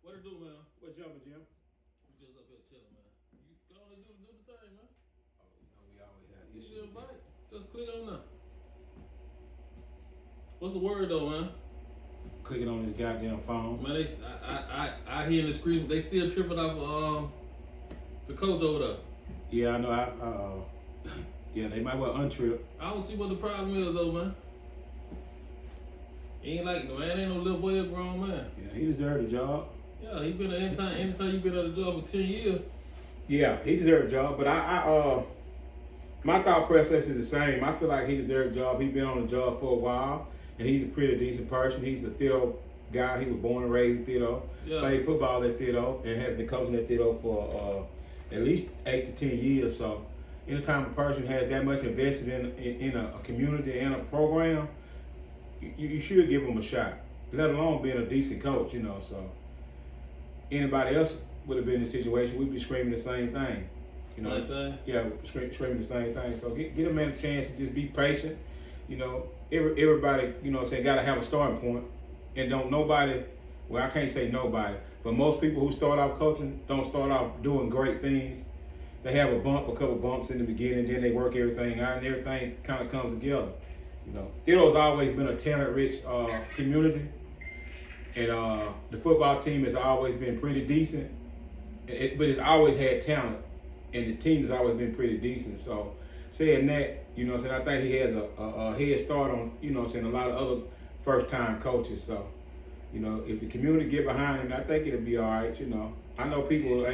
What it do, man? What jumping, Jim? We just up here chilling, man. You go on and do the thing, man. Oh, you know we always have You issues. should bite. Just click on that. What's the word though, man? Clicking on this goddamn phone. Man, I hear in the screen they still tripping off the coach over there. Yeah, I know. Yeah, they might well untrip. I don't see what the problem is though, man. He ain't like man, ain't no little boy, a grown man. Yeah, he deserved a job. Yeah, he been anytime you been at a job for 10 years. Yeah, he deserved a job. But my thought process is the same. I feel like he deserved a job. He's been on the job for a while, and he's a pretty decent person. He's a Theodore guy. He was born and raised in Theodore. Yeah. Played football at Theodore and has been coaching at Theodore for at least 8 to 10 years. So, anytime a person has that much invested in a community and a program, you should give them a shot. Let alone being a decent coach, you know. So, anybody else would have been in the situation, we'd be screaming the same thing. You know, Same thing? Yeah, screaming the same thing. So get a man a chance to just be patient. You know, everybody, you know what I'm saying, got to have a starting point. And don't nobody, well, I can't say nobody, but most people who start off coaching don't start off doing great things. They have a couple bumps in the beginning, then they work everything out, and everything kind of comes together. You know, Theodore's always been a talent-rich community. And the football team has always been pretty decent, but it's always had talent, and the team has always been pretty decent. So, saying that, you know what I'm saying, I think he has a head start on, you know what I'm saying, a lot of other first-time coaches. So, you know, if the community get behind him, I think it'll be all right, you know. I know people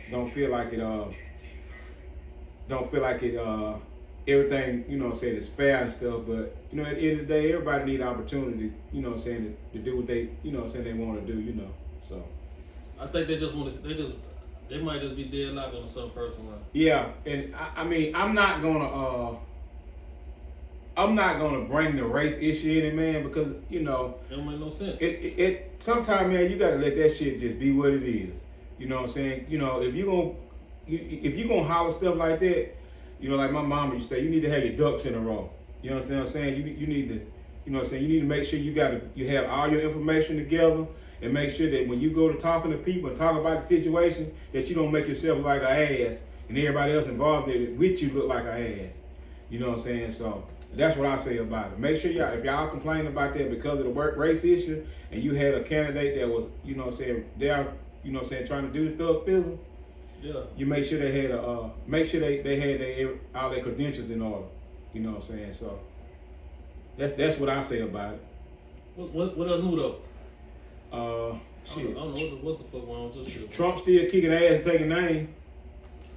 don't feel like it, everything, you know what I'm saying, is fair and stuff, but, you know, at the end of the day, everybody need opportunity, you know what I'm saying, to do what they, you know what I'm saying, they want to do, you know, so. I think they just want to. They might just be deadlocked on some person. Like. Yeah, and I mean, I'm not gonna bring the race issue in it, man, because, you know. It don't make no sense. It sometimes, man, you got to let that shit just be what it is. You know what I'm saying? You know, if you gonna holler stuff like that, you know, like my mama used to say, you need to have your ducks in a row. You understand what I'm saying? You need to, you know what I'm saying, you need to make sure you have all your information together, and make sure that when you go to talking to people and talk about the situation, that you don't make yourself like an ass and everybody else involved in it with you look like an ass. You know what I'm saying? So that's what I say about it. Make sure if y'all complain about that because of the race issue, and you had a candidate that was, you know what I'm saying, you know what I'm saying, trying to do the thug fizzle. Yeah. You make sure they had they had all their credentials in order. You know what I'm saying? So that's what I say about it. What else new though? Shit. I don't know what the fuck wrong with this shit. Trump still kicking ass and taking names.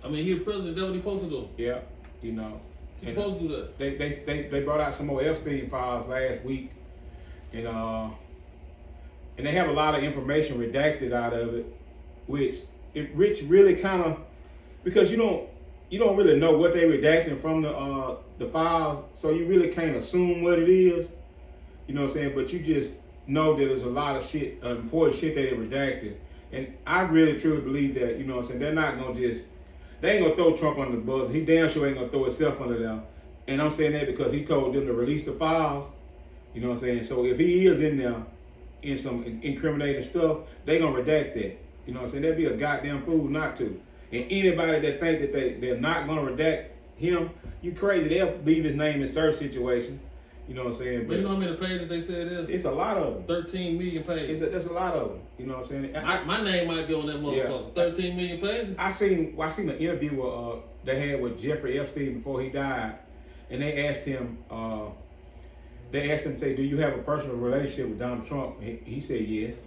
I mean, he the president. That's what he supposed to do. Yeah, you know. He's supposed to do that. They brought out some more Epstein files last week, and they have a lot of information redacted out of it, which Rich really kind of, because you don't really know what they redacting from the files, so you really can't assume what it is. You know what I'm saying? But you just know that there's a lot of shit, important shit that they redacted. And I really truly believe that, you know what I'm saying, they ain't gonna throw Trump under the bus. He damn sure ain't gonna throw himself under there. And I'm saying that because he told them to release the files. You know what I'm saying? So if he is in there in some incriminating stuff, they gonna redact that. You know what I'm saying? They'd be a goddamn fool not to. And anybody that think that they're not gonna redact him, you crazy. They'll leave his name in search situation. You know what I'm saying? But you know how many pages they said it is? It's a lot of them. 13 million pages. There's a lot of them. You know what I'm saying? My name might be on that motherfucker. Yeah. 13 million pages. I seen an interview they had with Jeffrey Epstein before he died, and they asked him, say, do you have a personal relationship with Donald Trump? He said yes.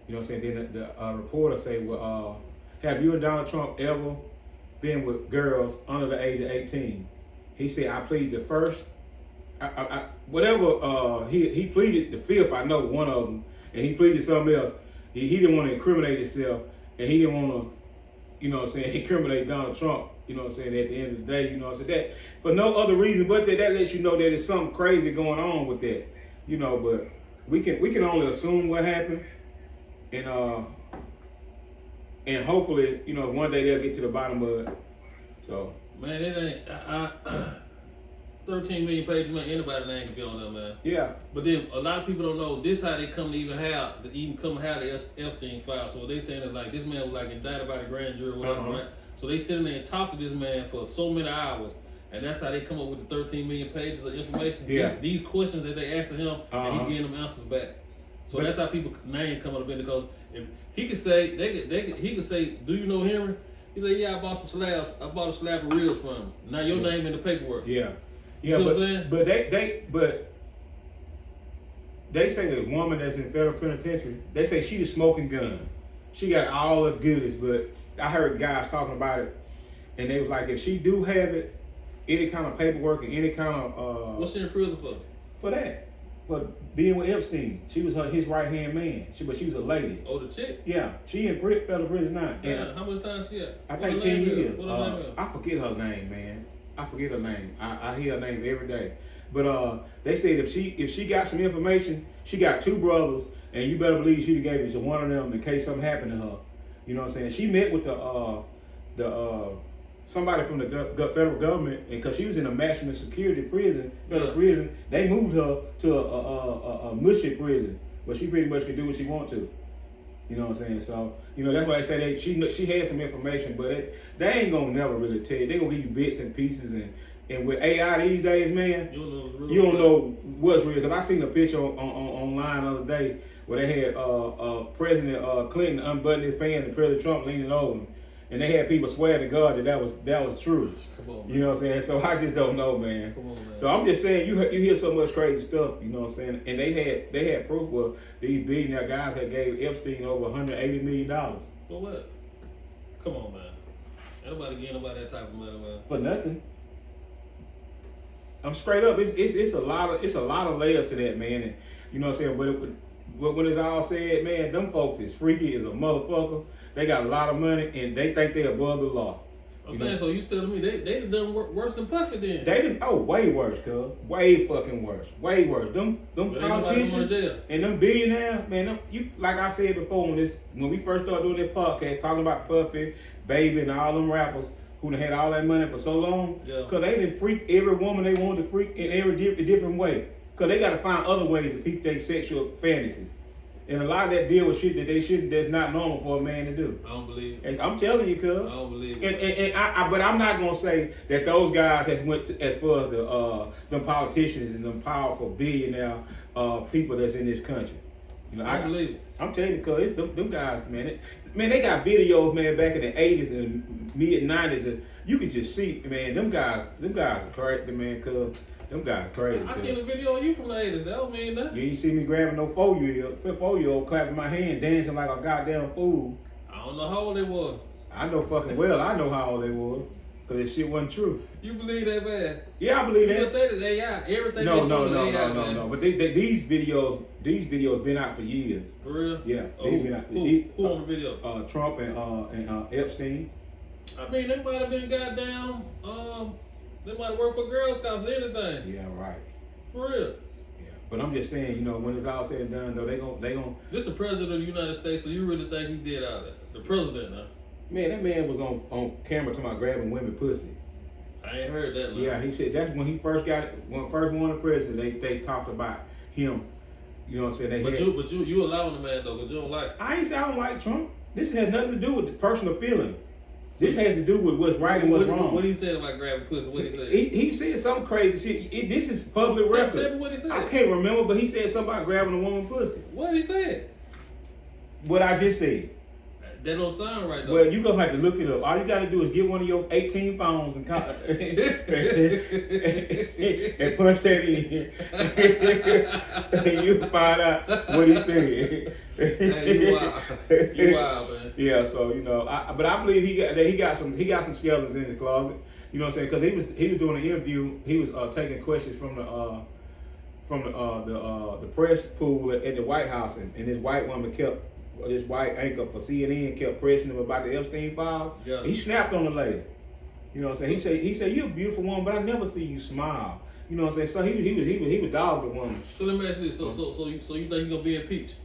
You know what I'm saying? Then the reporter say, well, have you and Donald Trump ever been with girls under the age of 18? He said, I plead the first. He pleaded the fifth. I know one of them, and he pleaded something else. He didn't want to incriminate himself, and he didn't want to, you know what I'm saying, incriminate Donald Trump. You know what I'm saying. At the end of the day, you know what I'm saying, that for no other reason but that lets you know that there's something crazy going on with that. You know, but we can only assume what happened, and hopefully, you know, one day they'll get to the bottom of it. So man, it ain't. 13 million pages, man. Anybody name can be on there, man. Yeah. But then a lot of people don't know this how they come to even have the Epstein file. So they saying that like this man was like indicted by the grand jury or whatever, right? So they sit in there and talk to this man for so many hours, and that's how they come up with the 13 million pages of information. Yeah. These questions that they asking him, and he getting them answers back. So that's how people name coming up in, because if he could say he could say, do you know Henry? He said, yeah, I bought some slabs. I bought a slab of reels from him. Now your name in the paperwork. Yeah. Yeah, See what I'm saying? but they say the woman that's in federal penitentiary, they say she the smoking gun. She got all the goodies, but I heard guys talking about it, and they was like, if she do have it, any kind of paperwork and any kind of what's she in prison for? For that, for being with Epstein, she was his right hand man. But she was a lady. Oh, the chick? Yeah, she in federal prison now. Yeah, how much time she at? I think 10 years. What her name is? I forget her name, man. I forget her name. I hear her name every day. But they said if she got some information, she got 2 brothers, and you better believe she'd gave it to one of them in case something happened to her. You know what I'm saying? She met with the somebody from the federal government, and because she was in a maximum security prison, prison, they moved her to a mushy prison, but she pretty much could do what she want to. You know what I'm saying? So, you know, that's why I say she had some information, but they ain't gonna never really tell you. They gonna give you bits and pieces, and with AI these days, man, you don't know what's real. Because I seen a picture online the other day where they had President Clinton unbuttoning his pants and President Trump leaning over him, and they had people swear to God that was true. Come on, man. You know what I'm saying? So I just don't know, man. Come on, man. So I'm just saying, you hear so much crazy stuff. You know what I'm saying? And they had proof where these billionaire guys had gave Epstein over $180 million. For what? Come on, man. Ain't nobody getting nobody that type of money, man. For nothing. I'm straight up. It's a lot of layers to that, man. And you know what I'm saying? But when it's all said, man, them folks is freaky as a motherfucker. They got a lot of money and they think they're above the law. I'm saying, so you telling me they done worse than Puffy then? They didn't. Way worse, cuz. Way fucking worse. Way worse. Them politicians and them billionaires, man. You like I said before when we first started doing this podcast, talking about Puffy, Baby, and all them rappers who done had all that money for so long, cause they didn't freak every woman they wanted to freak in every different way. Cause they got to find other ways to keep their sexual fantasies. And a lot of that deal with shit that that's not normal for a man to do. I don't believe it. And I'm telling you, cuz. I don't believe it. And but I'm not gonna say that those guys has went as far as them politicians and them powerful billionaire people that's in this country. You know, I don't believe it. I'm telling you, cuz them guys, man, they got videos, man, back in the 80s and mid 90s, and you could just see, man, them guys are crazy, man, cuz. Them guys crazy. I seen a video of you from the 80s. That don't mean nothing. You ain't see me grabbing no 4-year-old clapping my hand, dancing like a goddamn fool. I don't know how old they was. I know fucking well. I know how old they was. Because that shit wasn't true. You believe that, man? Yeah, I believe that. You just said it's AI. Everything No. But these videos been out for years. For real? Yeah. Who on the video? Trump and Epstein. I mean, they might have been goddamn, they might have worked for Girl Scouts or anything. Yeah, right. For real. Yeah. But I'm just saying, you know, when it's all said and done, though, they gon' This the president of the United States, so you really think he did all that? The president, huh? Man, that man was on camera talking about grabbing women pussy. I ain't heard that. Yeah, he said that's when he first got it. When first won the president, they talked about him. You know what I'm saying? But you allowing the man though, because you don't like it. I ain't say I don't like Trump. This has nothing to do with the personal feelings. This has to do with what's right and what's wrong. What he said about grabbing pussy? What he said? He said some crazy shit. This is public record. Tell me what he said. I can't remember, but he said something about grabbing a woman's pussy. What he said? What I just said. That don't sound right though. Well, you gonna have to look it up. All you gotta do is get one of your 18 phones and punch that in, and you find out what he said. Hey, you wild, man. Yeah, so you know, but I believe he got some skeletons in his closet. You know what I'm saying? Because he was doing an interview. He was taking questions from the press pool at the White House, and this white woman this white anchor for CNN kept pressing him about the Epstein files. Yeah. He snapped on the lady. You know what I'm saying? He said you're a beautiful woman, but I never see you smile. You know what I'm saying? So he was dogged the woman. So let me ask you this. So you think he's gonna be impeached?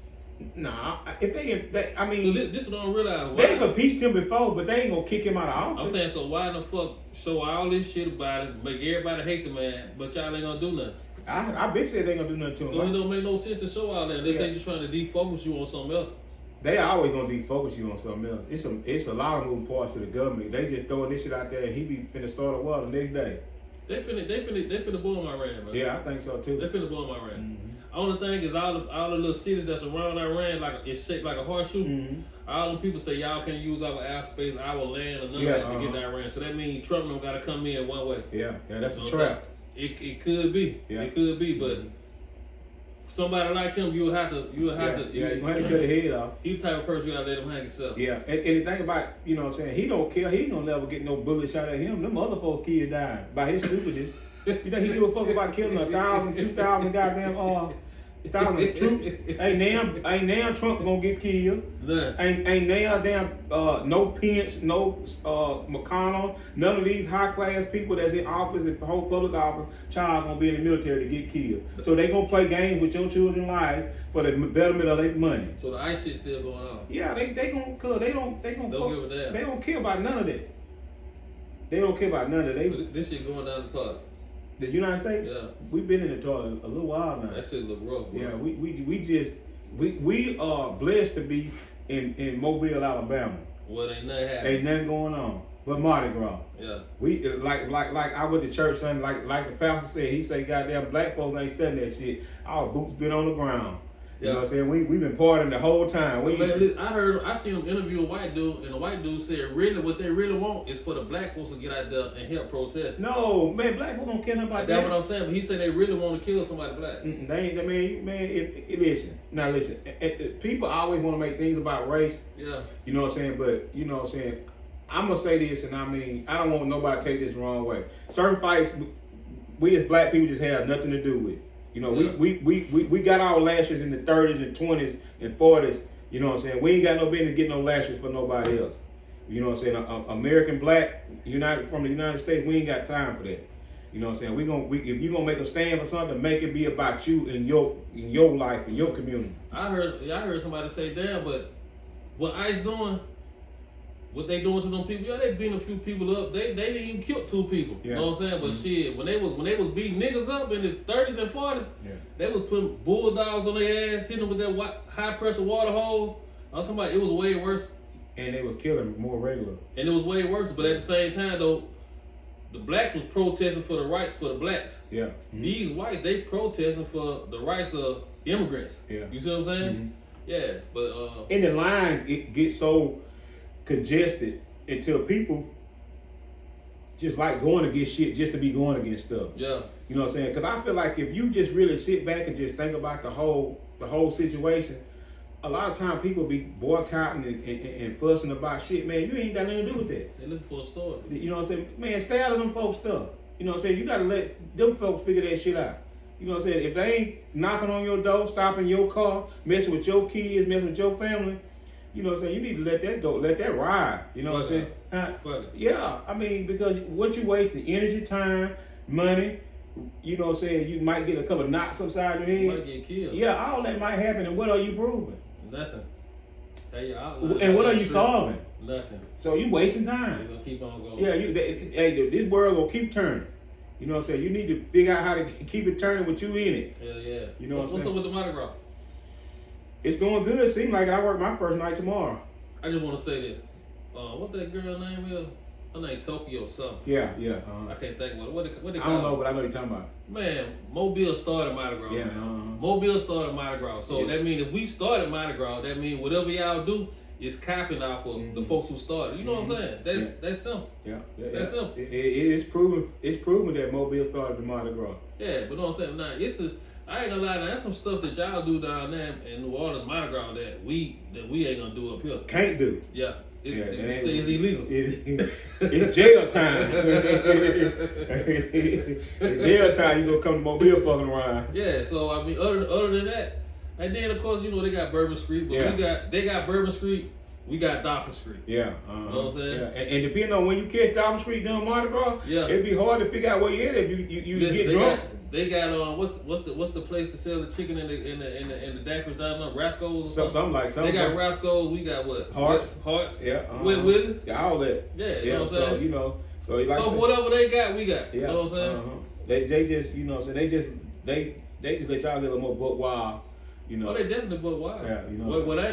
Nah, if they I mean, So this what I don't realize. They've impeached him before, but they ain't gonna kick him out of office. I'm saying, so why the fuck show all this shit about it, make everybody hate the man, but y'all ain't gonna do nothing? I bet said they ain't gonna do nothing to him. So it don't make no sense to show all that. They just trying to defocus you on something else. They always gonna defocus you on something else. It's a lot of moving parts to the government. They just throwing this shit out there, and he be finna start a war the next day. They finna boom Iran, man. Yeah, I think so too. They finna boom Iran. Mm-hmm. Only thing is all the little cities that's around Iran, like it's shaped like a horseshoe. Mm-hmm. All them people say y'all can't use our airspace, our land, or none of that to get to Iran. So that means Trump don't gotta come in one way. Yeah, that's a trap. It could be. Yeah. It could be, but somebody like him, you'll have to. You're gonna have to cut his head off. He the type of person you gotta let him hang himself. Yeah, and the thing about, you know what I'm saying, he don't care. He don't never get no bullet shot at him. Them other 4 kids dying by his stupidness. You think he give a fuck about killing 1,000, 2,000 goddamn 1,000 troops? Ain't now Trump gonna get killed. Nah. Ain't now damn no Pence, no McConnell, none of these high class people that's in office, in the whole public office, child gonna be in the military to get killed. So they gonna play games with your children's lives for the betterment of their money. So the ICE shit still going on. Yeah, they gonna cause they don't give a damn. They don't care about none of that. They don't care about none of that. So this shit going down the toilet. The United States? Yeah. We've been in the toilet a little while now. That shit look rough, bro. Yeah, we are blessed to be in Mobile, Alabama. Well, ain't nothing happening. Ain't nothing going on. But Mardi Gras. Yeah. We like I went to church Sunday, like the pastor said, he said goddamn black folks ain't studying that shit. Our boots been on the ground. You know what I'm saying? We've been partying the whole time. I seen them interview a white dude, and the white dude said really what they really want is for the black folks to get out there and help protest. No, man, black folks don't care nothing about that. That's what I'm saying, but he said they really want to kill somebody black. They ain't, man, listen. People always want to make things about race. Yeah. You know what I'm saying? But, you know what I'm saying? I'm going to say this, and I mean, I don't want nobody to take this the wrong way. Certain fights, we as black people just have nothing to do with. You know, we got our lashes in the 30s and 20s and 40s. You know what I'm saying? We ain't got no business getting no lashes for nobody else. You know what I'm saying? American black, from the United States, we ain't got time for that. You know what I'm saying? If you're gonna make a stand for something, make it be about you and your life and your community. I heard somebody say, damn, but what ICE doing? What they doing to them people? Yeah, they beating a few people up. They didn't even kill 2 people. Yeah. You know what I'm saying? But shit, when they was beating niggas up in the 30s and 40s, they was putting bulldogs on their ass, hitting them with that high pressure water hose. I'm talking about it was way worse. And they were killing more regular. And it was way worse. But at the same time though, the blacks was protesting for the rights for the blacks. Yeah. Mm-hmm. These whites, they protesting for the rights of immigrants. Yeah. You see what I'm saying? Mm-hmm. Yeah. But in the line, it gets so congested until people just like going against shit just to be going against stuff. Yeah. You know what I'm saying? Because I feel like if you just really sit back and just think about the whole situation, a lot of time people be boycotting and fussing about shit, man. You ain't got nothing to do with that. They looking for a story. You know what I'm saying? Man, stay out of them folks' stuff. You know what I'm saying? You got to let them folks figure that shit out. You know what I'm saying? If they ain't knocking on your door, stopping your car, messing with your kids, messing with your family, you know what I'm saying? You need to let that go, let that ride. You know what I'm saying? Fuck it. Yeah, I mean, because what you wasting energy, time, money, you know what I'm saying? You might get a couple of knots upside your head. You might get killed. Yeah, all that might happen, and what are you proving? Nothing. Hey, and what are you solving? Nothing. So you wasting time. You're gonna keep on going. Yeah, this world gonna keep turning. You know what I'm saying? You need to figure out how to keep it turning with you in it. Hell yeah. You know what's up with the Mardi Gras? It's going good. It seems like I work my first night tomorrow. I just want to say this. What that girl name is? Her name Tokyo something. Yeah. I can't think what they call it. I don't know, but I know you're talking about. Man, Mobile started Mardi Gras. Yeah. Man. Mobile started Mardi Gras. So that means if we started Mardi Gras, that means whatever y'all do is copying off of the folks who started. You know what I'm saying? That's simple. Yeah. That's simple. It is proven. It's proven that Mobile started the Mardi Gras. Yeah, but know what I'm saying? Now I ain't gonna lie, that's some stuff that y'all do down there in New Orleans, Mardi Gras that we ain't gonna do up here. Can't do. Yeah. It's illegal. It's jail time. It's jail time. You gonna come to Mobile fucking around. Yeah. So I mean, other than that, and then of course you know they got Bourbon Street, but they got Bourbon Street We got Dolphin Street. Yeah. You know what I'm saying? Yeah. And depending on when you catch Dolphin Street during Mardi Gras, it'd be hard to figure out where you're at if you get drunk. They got what's the place to sell the chicken in the daiquiris down there? Rascals. Something. They got Rascals. We got what? Hearts. Yeah. With Willis. Yeah, all that. Yeah. You know what I'm saying? So like so whatever they got, we got. Yeah. You know what I'm saying? They just they just let y'all get a little more buck wild. Oh, they definitely buck wild. Yeah.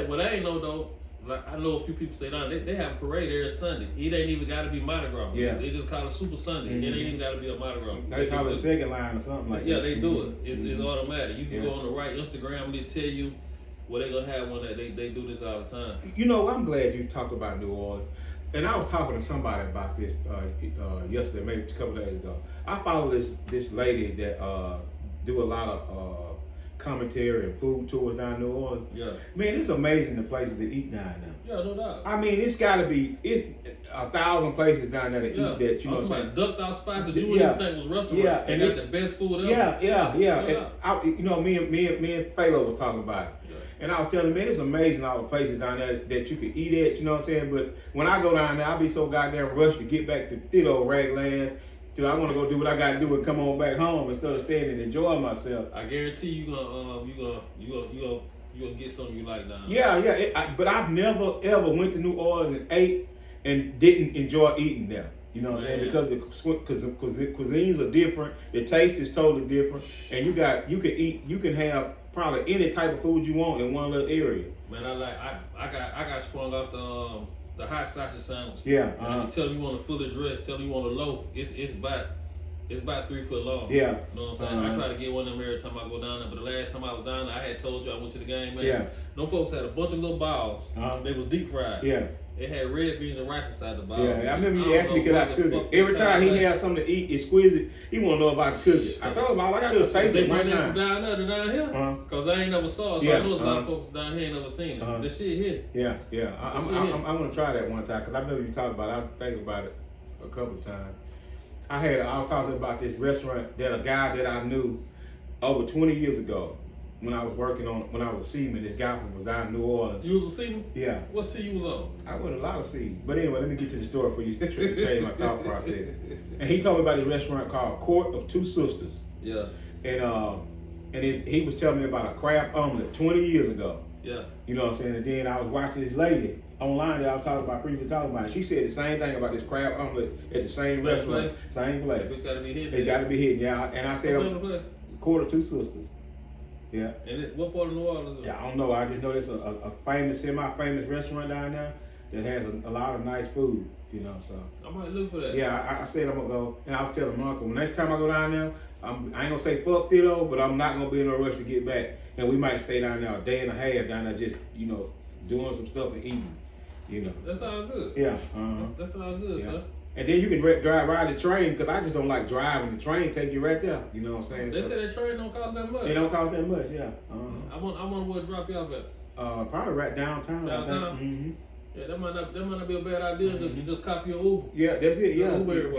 What I ain't know though. Like, I know a few people stay down. They have a parade every Sunday. It ain't even got to be Mardi Gras. Yeah. They just call it Super Sunday. It ain't even got to be a Mardi Gras. They call it second line or something like that. Yeah, they do it. It's automatic. You can go on the right Instagram and they tell you what they gonna have when they do this all the time. I'm glad you talked about New Orleans. And I was talking to somebody about this yesterday, maybe a couple days ago. I follow this lady that do a lot of commentary and food tours down in New Orleans. Yeah. Man, it's amazing the places to eat down there. Yeah, no doubt. I mean, it's 1,000 places down there to eat that, you know what I'm saying? Ducked out spots that you wouldn't even think was restaurant. Yeah, and that's the best food ever. Yeah. And me and Phalo was talking about it. Yeah. And I was telling him, man, it's amazing all the places down there that you could eat at, you know what I'm saying? But when I go down there, I'll be so goddamn rushed to get back to the old raglands. I want to go do what I got to do and come on back home instead of staying and enjoying myself. I guarantee you gonna get something you like down. Yeah. But I've never ever went to New Orleans and ate and didn't enjoy eating there. You know what I'm saying? Because the cuisines are different, the taste is totally different, and you can have probably any type of food you want in one little area. Man, I got sprung off the hot sausage sandwich. Yeah. You tell them you want a fully dressed, tell them you want a loaf. It's about 3 foot long. Yeah. You know what I'm saying? I try to get one of them every time I go down there. But the last time I was down there, I had told you I went to the game, man. Yeah. Them folks had a bunch of little balls. They was deep fried. Yeah. It had red beans and rice inside the ball. Yeah, I remember you asked me could I cook it. Every time he had something to eat, exquisite, he want to know if I could cook it. I told him all I got to do is taste it one time. They bring it from down there to down here? Because I ain't never saw it, so I know a lot of folks down here ain't never seen it. The shit here. Yeah. I'm going to try that one time because I remember you talked about it. I was thinking about it a couple of times. I was talking about this restaurant that a guy that I knew over 20 years ago when I was a seaman. This guy was down in New Orleans. You was a seaman? Yeah. What sea you was on? I went a lot of seas. But anyway, let me get to the story for you to change my thought process. And he told me about this restaurant called Court of Two Sisters. Yeah. And he was telling me about a crab omelet 20 years ago. Yeah. You know what I'm saying? And then I was watching this lady online that I was previously talking about. She said the same thing about this crab omelet at the same restaurant. Same place. It's got to be hidden. It got to be hidden, yeah. And I said, Court of Two Sisters. Yeah. And what part of New Orleans is it? Yeah, I don't know. I just know it's a famous, semi-famous restaurant down there that has a lot of nice food, you know, so. I might look for that. Yeah, I said I'm going to go, and I was telling my uncle, next time I go down there, I ain't going to say fuck Thilo, but I'm not going to be in a rush to get back. And we might stay down there a day and a half down there just, doing some stuff and eating, That sounds good. Yeah. That sounds good, sir. And then you can ride the train, because I just don't like driving. The train take you right there. You know what I'm saying? They say that train don't cost that much. It don't cost that much, yeah. I want where to drop you off at. Probably right downtown. Downtown? Mm-hmm. Yeah, that might not be a bad idea. You just copy your Uber. Yeah, that's it. Yeah,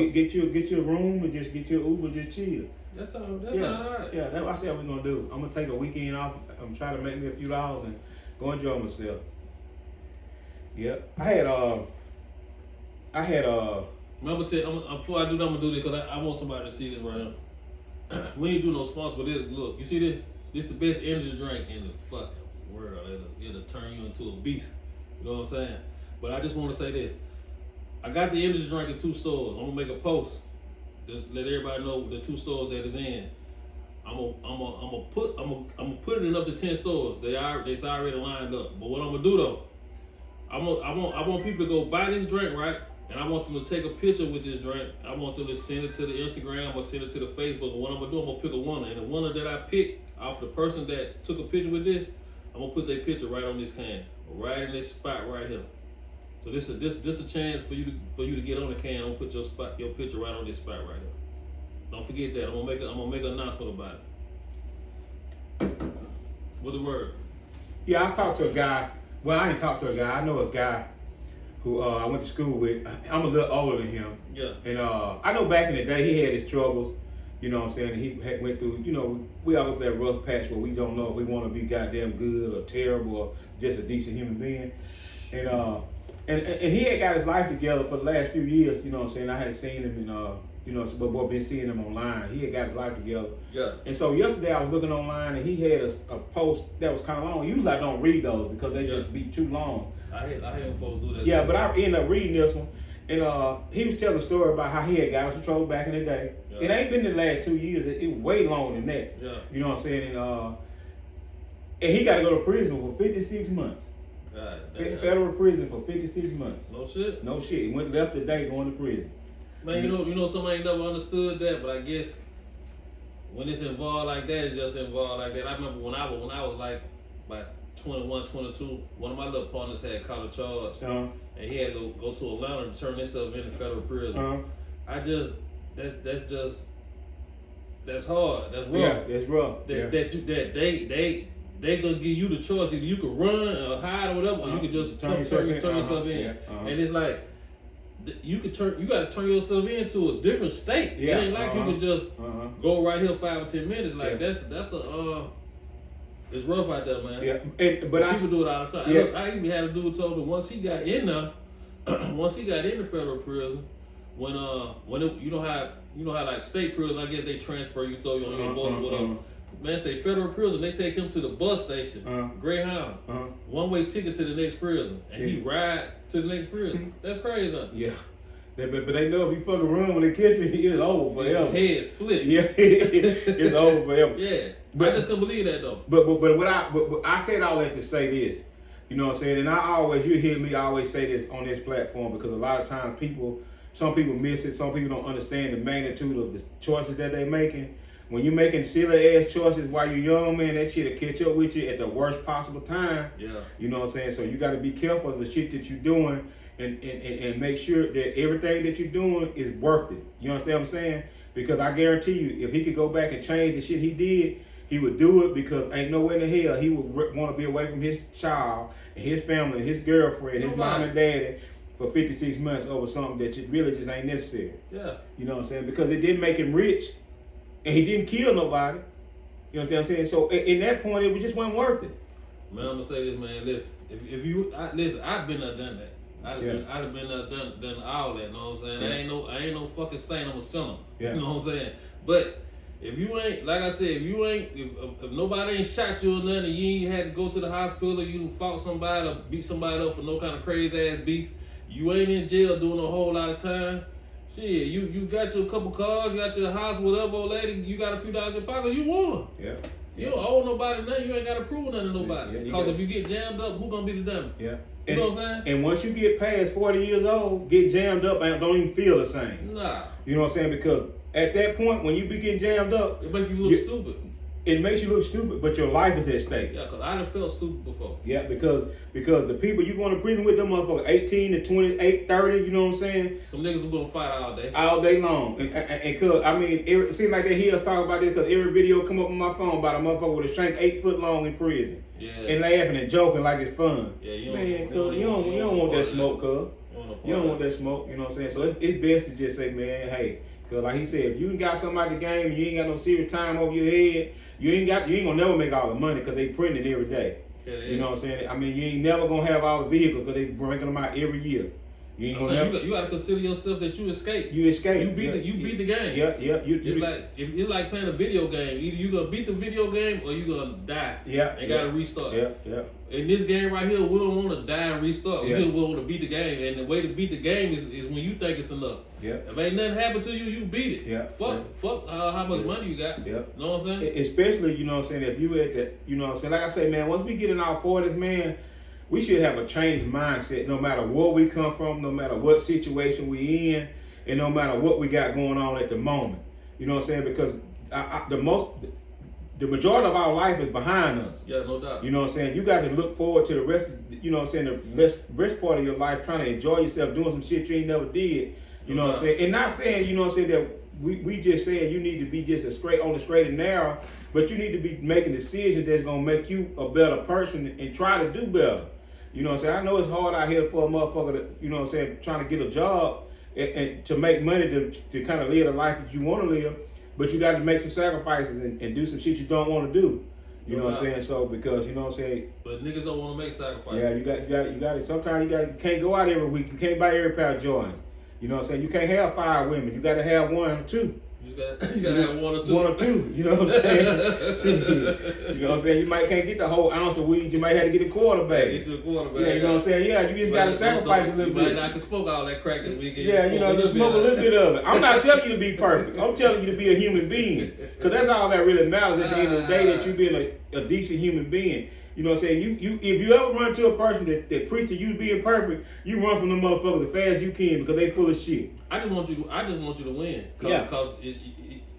get you a room and just get your Uber, just chill. That's all right. Yeah, that's what I said we're gonna do. I'm gonna take a weekend off. I'm trying to make me a few dollars and go enjoy myself. Yeah, I had I'm gonna tell you, before I do that, I'm gonna do this because I want somebody to see this right here. We ain't do no sponsor, but look, you see this? This the best energy drink in the fucking world. It'll turn you into a beast. You know what I'm saying? But I just want to say this. I got the energy drink in 2 stores. I'm gonna make a post to let everybody know the 2 stores that is in. I'm gonna put it in up to 10 stores. It's already lined up. But what I'm gonna do though, I want people to go buy this drink, right? And I want them to take a picture with this drink. I want them to send it to the Instagram or send it to the Facebook. And what I'm gonna do, I'm gonna pick a winner. And the winner that I pick off the person that took a picture with this, I'm gonna put their picture right on this can, right in this spot right here. So this a chance for you to get on the can. I'm gonna put your picture right on this spot right here. Don't forget that. I'm gonna make an announcement about it. What the word? Yeah, I talked to a guy. Well, I didn't talk to a guy. I know a guy who I went to school with. I'm a little older than him. Yeah. And I know back in the day he had his troubles. You know what I'm saying? And he went through, we all go through that rough patch where we don't know if we want to be goddamn good or terrible or just a decent human being. And he had got his life together for the last few years, you know what I'm saying? I had seen him and but been seeing him online. He had got his life together. Yeah. And so yesterday I was looking online and he had a post that was kind of long. Usually I don't read those because they just be too long. I hate when folks do that. Yeah, too. but I ended up reading this one. And he was telling a story about how he had got into trouble back in the day. Yeah. It ain't been the last 2 years. It was way longer than that. Yeah. You know what I'm saying? And he got to go to prison for 56 months. God, federal prison for 56 months. No shit. No shit. He went left today going to prison. Man, you know, somebody never understood that, but I guess when it's involved like that, it's just involved like that. I remember when I was like about 21, 22, one of my little partners had caught a charge, and he had to go to Atlanta to turn himself into federal prison. That's hard. That's rough. Yeah, that's rough. They gonna give you the choice. Either you could run or hide or whatever, or you could just turn yourself in. Yeah. And it's like you gotta turn yourself into a different state. Yeah. It ain't like you can just go right here 5 or 10 minutes. Like that's it's rough out there, man. Yeah. But people do it all the time. Yeah. Look, I even had a dude told me once he got in there, once he got into federal prison, when you know how like state prison, I guess they transfer you, throw you on your bus or whatever. Man, say federal prison, they take him to the bus station, Greyhound, one-way ticket to the next prison, and he ride to the next prison. That's crazy, though. Yeah. But they know if you fucking run when they catch you, it's over forever. Head split. Yeah, it's over forever. Yeah, but I just couldn't believe that though. But I said all that to say this, you know what I'm saying? And you hear me always say this on this platform because a lot of times some people miss it. Some people don't understand the magnitude of the choices that they're making. When you're making silly ass choices while you're young, man, that shit'll catch up with you at the worst possible time. Yeah. You know what I'm saying? So you got to be careful of the shit that you're doing and make sure that everything that you're doing is worth it. You understand what I'm saying? Because I guarantee you, if he could go back and change the shit he did, he would do it because ain't nowhere in the hell he would want to be away from his child and his family and his girlfriend, his mom and daddy for 56 months over something that really just ain't necessary. Yeah. You know what I'm saying? Because it didn't make him rich. And he didn't kill nobody. You know what I'm saying? So in that point, it just wasn't worth it. Man, I'm gonna say this, man. Listen, listen, I've been there, done that. I'd have been there, done all that. You know what I'm saying? Yeah. I ain't no fucking saint. I'm a sinner. Yeah. You know what I'm saying? But if you ain't, like I said, if nobody ain't shot you or nothing, and you ain't had to go to the hospital, or you fought somebody or beat somebody up for no kind of crazy ass beef, you ain't in jail doing a whole lot of time. Shit, you got your couple cars, you got your house, whatever, old lady, you got a few dollars in your pocket, you won. Yeah. You don't owe nobody nothing, you ain't got to prove nothing to nobody. Because if you get jammed up, who gonna be the dummy? Yeah. You know what I'm saying? And once you get past 40 years old, get jammed up, and don't even feel the same. Nah. You know what I'm saying? Because at that point, when you be getting jammed up, it makes you look stupid. It makes you look stupid, but your life is at stake. Yeah, because I done felt stupid before. Yeah, because the people you going to prison with, them motherfuckers 18 to 28, 30, you know what I'm saying? Some niggas are going to fight all day. All day long. And cause, I mean, it seems like they hear us talk about this because every video come up on my phone about a motherfucker with a shank 8 foot long in prison. Yeah. And laughing and joking like it's fun. Yeah, you don't want that smoke, cuz. You don't want that smoke, you know what I'm saying? So it's best to just say, man, hey, because like he said, if you ain't got somebody the game and you ain't got no serious time over your head, you ain't gonna never make all the money because they print it every day. Yeah. You know what I'm saying? I mean, you ain't never gonna have all the vehicles because they bringing them out every year. You ain't gonna you gotta consider yourself that you escaped. You escaped. You beat the game. Yeah. It's like playing a video game. Either you gonna beat the video game or you gonna die. And gotta restart. Yeah. In this game right here, we don't want to die and restart. We just want to beat the game. And the way to beat the game is when you think it's enough. Yeah. If ain't nothing happen to you, you beat it. Yeah. Fuck how much money you got. Yeah. You know what I'm saying? Especially, you know what I'm saying, if you at that, you know what I'm saying, like I say, man, once we get in our 40s, man, we should have a changed mindset no matter where we come from, no matter what situation we in, and no matter what we got going on at the moment. You know what I'm saying? Because the majority of our life is behind us. Yeah, no doubt. You know what I'm saying? You got to look forward to the rest of, you know what I'm saying, the rest part of your life, trying to enjoy yourself, doing some shit you ain't never did. You know what I'm saying? And not saying, you know what I'm saying, that we just saying you need to be just on the straight and narrow, but you need to be making decisions that's going to make you a better person and try to do better. You know what I'm saying? I know it's hard out here for a motherfucker to, you know what I'm saying, trying to get a job and to make money to kind of live the life that you want to live, but you got to make some sacrifices and do some shit you don't want to do. You know what I'm saying? So because you know what I'm saying. But niggas don't want to make sacrifices. Yeah, you got it. Sometimes you can't go out every week. You can't buy every pair of Jordans. You know what I'm saying? You can't have 5 women. You got to have 1 or 2. You gotta have 1 or 2. 1 or 2. You know what I'm saying? You know what I'm saying? You can't get the whole ounce of weed. You might have to get a quarterback. Get to a quarterback. Yeah, you know what I'm saying? Yeah, you just got to sacrifice a little bit. You might not can smoke all that crack this weekend. Yeah, you know, just smoke a little bit of it. I'm not telling you to be perfect. I'm telling you to be a human being. Because that's all that really matters at the end of the day, that you being a decent human being. You know what I'm saying? If you ever run to a person that preaches you being perfect, you run from them motherfuckers as fast as you can because they full of shit. I just want you to win. Because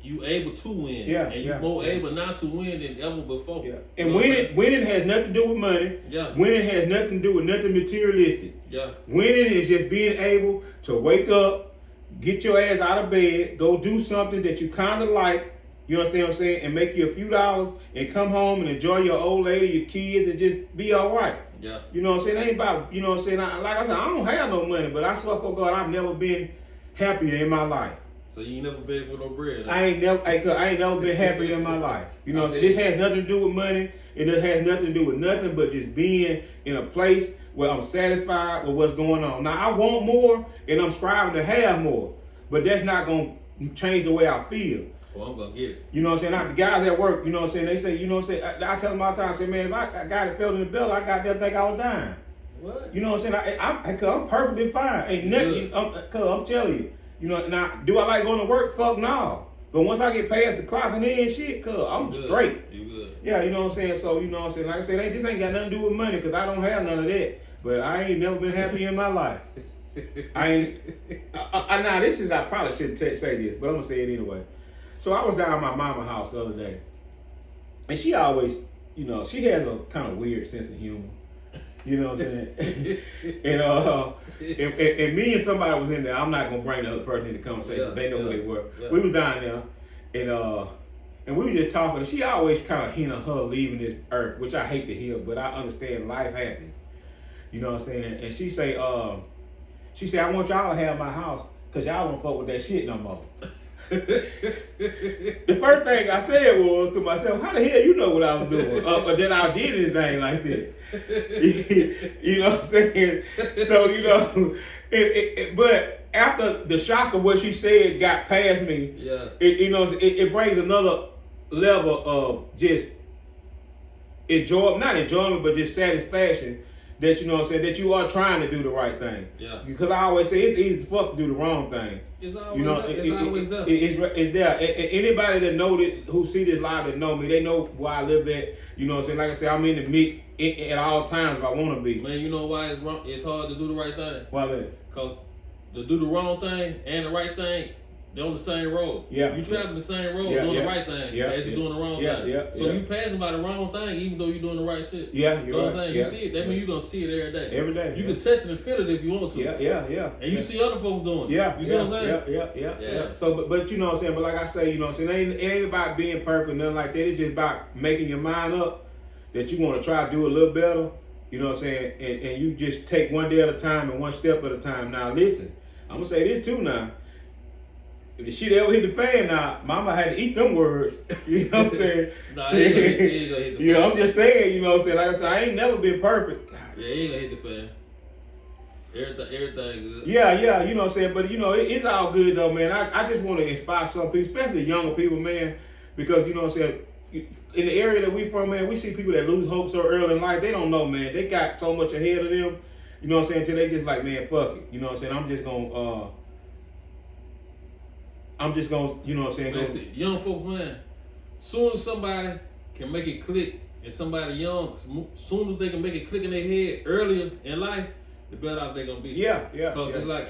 you able to win. Yeah, and you more able not to win than ever before. Yeah. And winning has nothing to do with money. Yeah. Winning has nothing to do with nothing materialistic. Yeah. Winning is just being able to wake up, get your ass out of bed, go do something that you kind of like, you understand what I'm saying, and make you a few dollars and come home and enjoy your old lady, your kids, and just be all right. Yeah. You know what I'm saying? It ain't about, you know what I'm saying? Like I said, I don't have no money, but I swear for God, I've never been happier in my life. So you ain't never begged for no bread? Huh? I ain't never been happier in my life. You know, this has nothing to do with money. It has nothing to do with nothing but just being in a place where I'm satisfied with what's going on. Now, I want more, and I'm striving to have more, but that's not going to change the way I feel. Well, I'm going to get it. You know what I'm saying? The guys at work, you know what I'm saying, they say, you know what I'm saying, I tell them all the time, I say, man, if I got it fell in the belly, I got there think I was dying. What? You know what I'm saying? I'm perfectly fine. Ain't nothing, I'm telling you. You know, now, do I like going to work? Fuck no. But once I get past the clock and then shit, I'm straight. You good. Yeah, you know what I'm saying? So, you know what I'm saying? Like I said, this ain't got nothing to do with money because I don't have none of that. But I ain't never been happy in my life. Now, this is, I probably shouldn't say this, but I'm going to say it anyway. So I was down at my mama's house the other day. And she always, you know, she has a kind of weird sense of humor. You know what I'm saying? and me and somebody was in there. I'm not gonna bring the other person into the conversation. Yeah, they know who they were. Yeah. We was down there, and we were just talking. She always kind of hint of her leaving this earth, which I hate to hear, but I understand life happens. You know what I'm saying? And she say, I want y'all to have my house because y'all don't fuck with that shit no more. The first thing I said was to myself, how the hell you know what I was doing? Or that I did anything like that. You know what I'm saying? So, you know, but after the shock of what she said got past me, yeah, it brings another level of just not enjoyment, but just satisfaction that, you know what I'm saying, that you are trying to do the right thing. Yeah. Because I always say it's easy as fuck to do the wrong thing. It's always, you know, it's there. Anybody that know that, who see this live that know me, they know where I live at. You know what I'm saying? Like I said, I'm in the mix at all times if I want to be. Man, you know why it's hard to do the right thing? Why that? Because to do the wrong thing and the right thing, they're on the same road. Yeah. You traveling the same road doing the right thing as you're doing the wrong thing. So you passing by the wrong thing even though you're doing the right shit. Yeah, you know what I'm saying? You see it, that means you're going to see it every day. Every day. You can touch it and feel it if you want to. Yeah. And you see other folks doing it. Yeah. You see what I'm saying? Yeah. So, but you know what I'm saying? But like I say, you know what I'm saying? It ain't about being perfect, nothing like that. It's just about making your mind up that you want to try to do a little better. You know what I'm saying? And you just take one day at a time and one step at a time. Now, listen, I'm going to say this too now. If the shit ever hit the fan now, mama had to eat them words. You know what I'm saying? Nah, he ain't gonna hit the you fan. know, I'm just saying, you know what I'm saying? Like I said, I ain't never been perfect. Yeah, he ain't gonna hit the fan. Everything good. Yeah, you know what I'm saying? But, you know, it's all good, though, man. I just want to inspire some people, especially younger people, man, because, you know what I'm saying, in the area that we from, man, we see people that lose hope so early in life. They don't know, man. They got so much ahead of them, you know what I'm saying, until they just like, man, fuck it. You know what I'm saying? I'm just going to, you know what I'm saying? Man, see, young folks, man, soon as somebody can make it click, and somebody young, soon as they can make it click in their head earlier in life, the better off they're going to be. Yeah. Because it's like,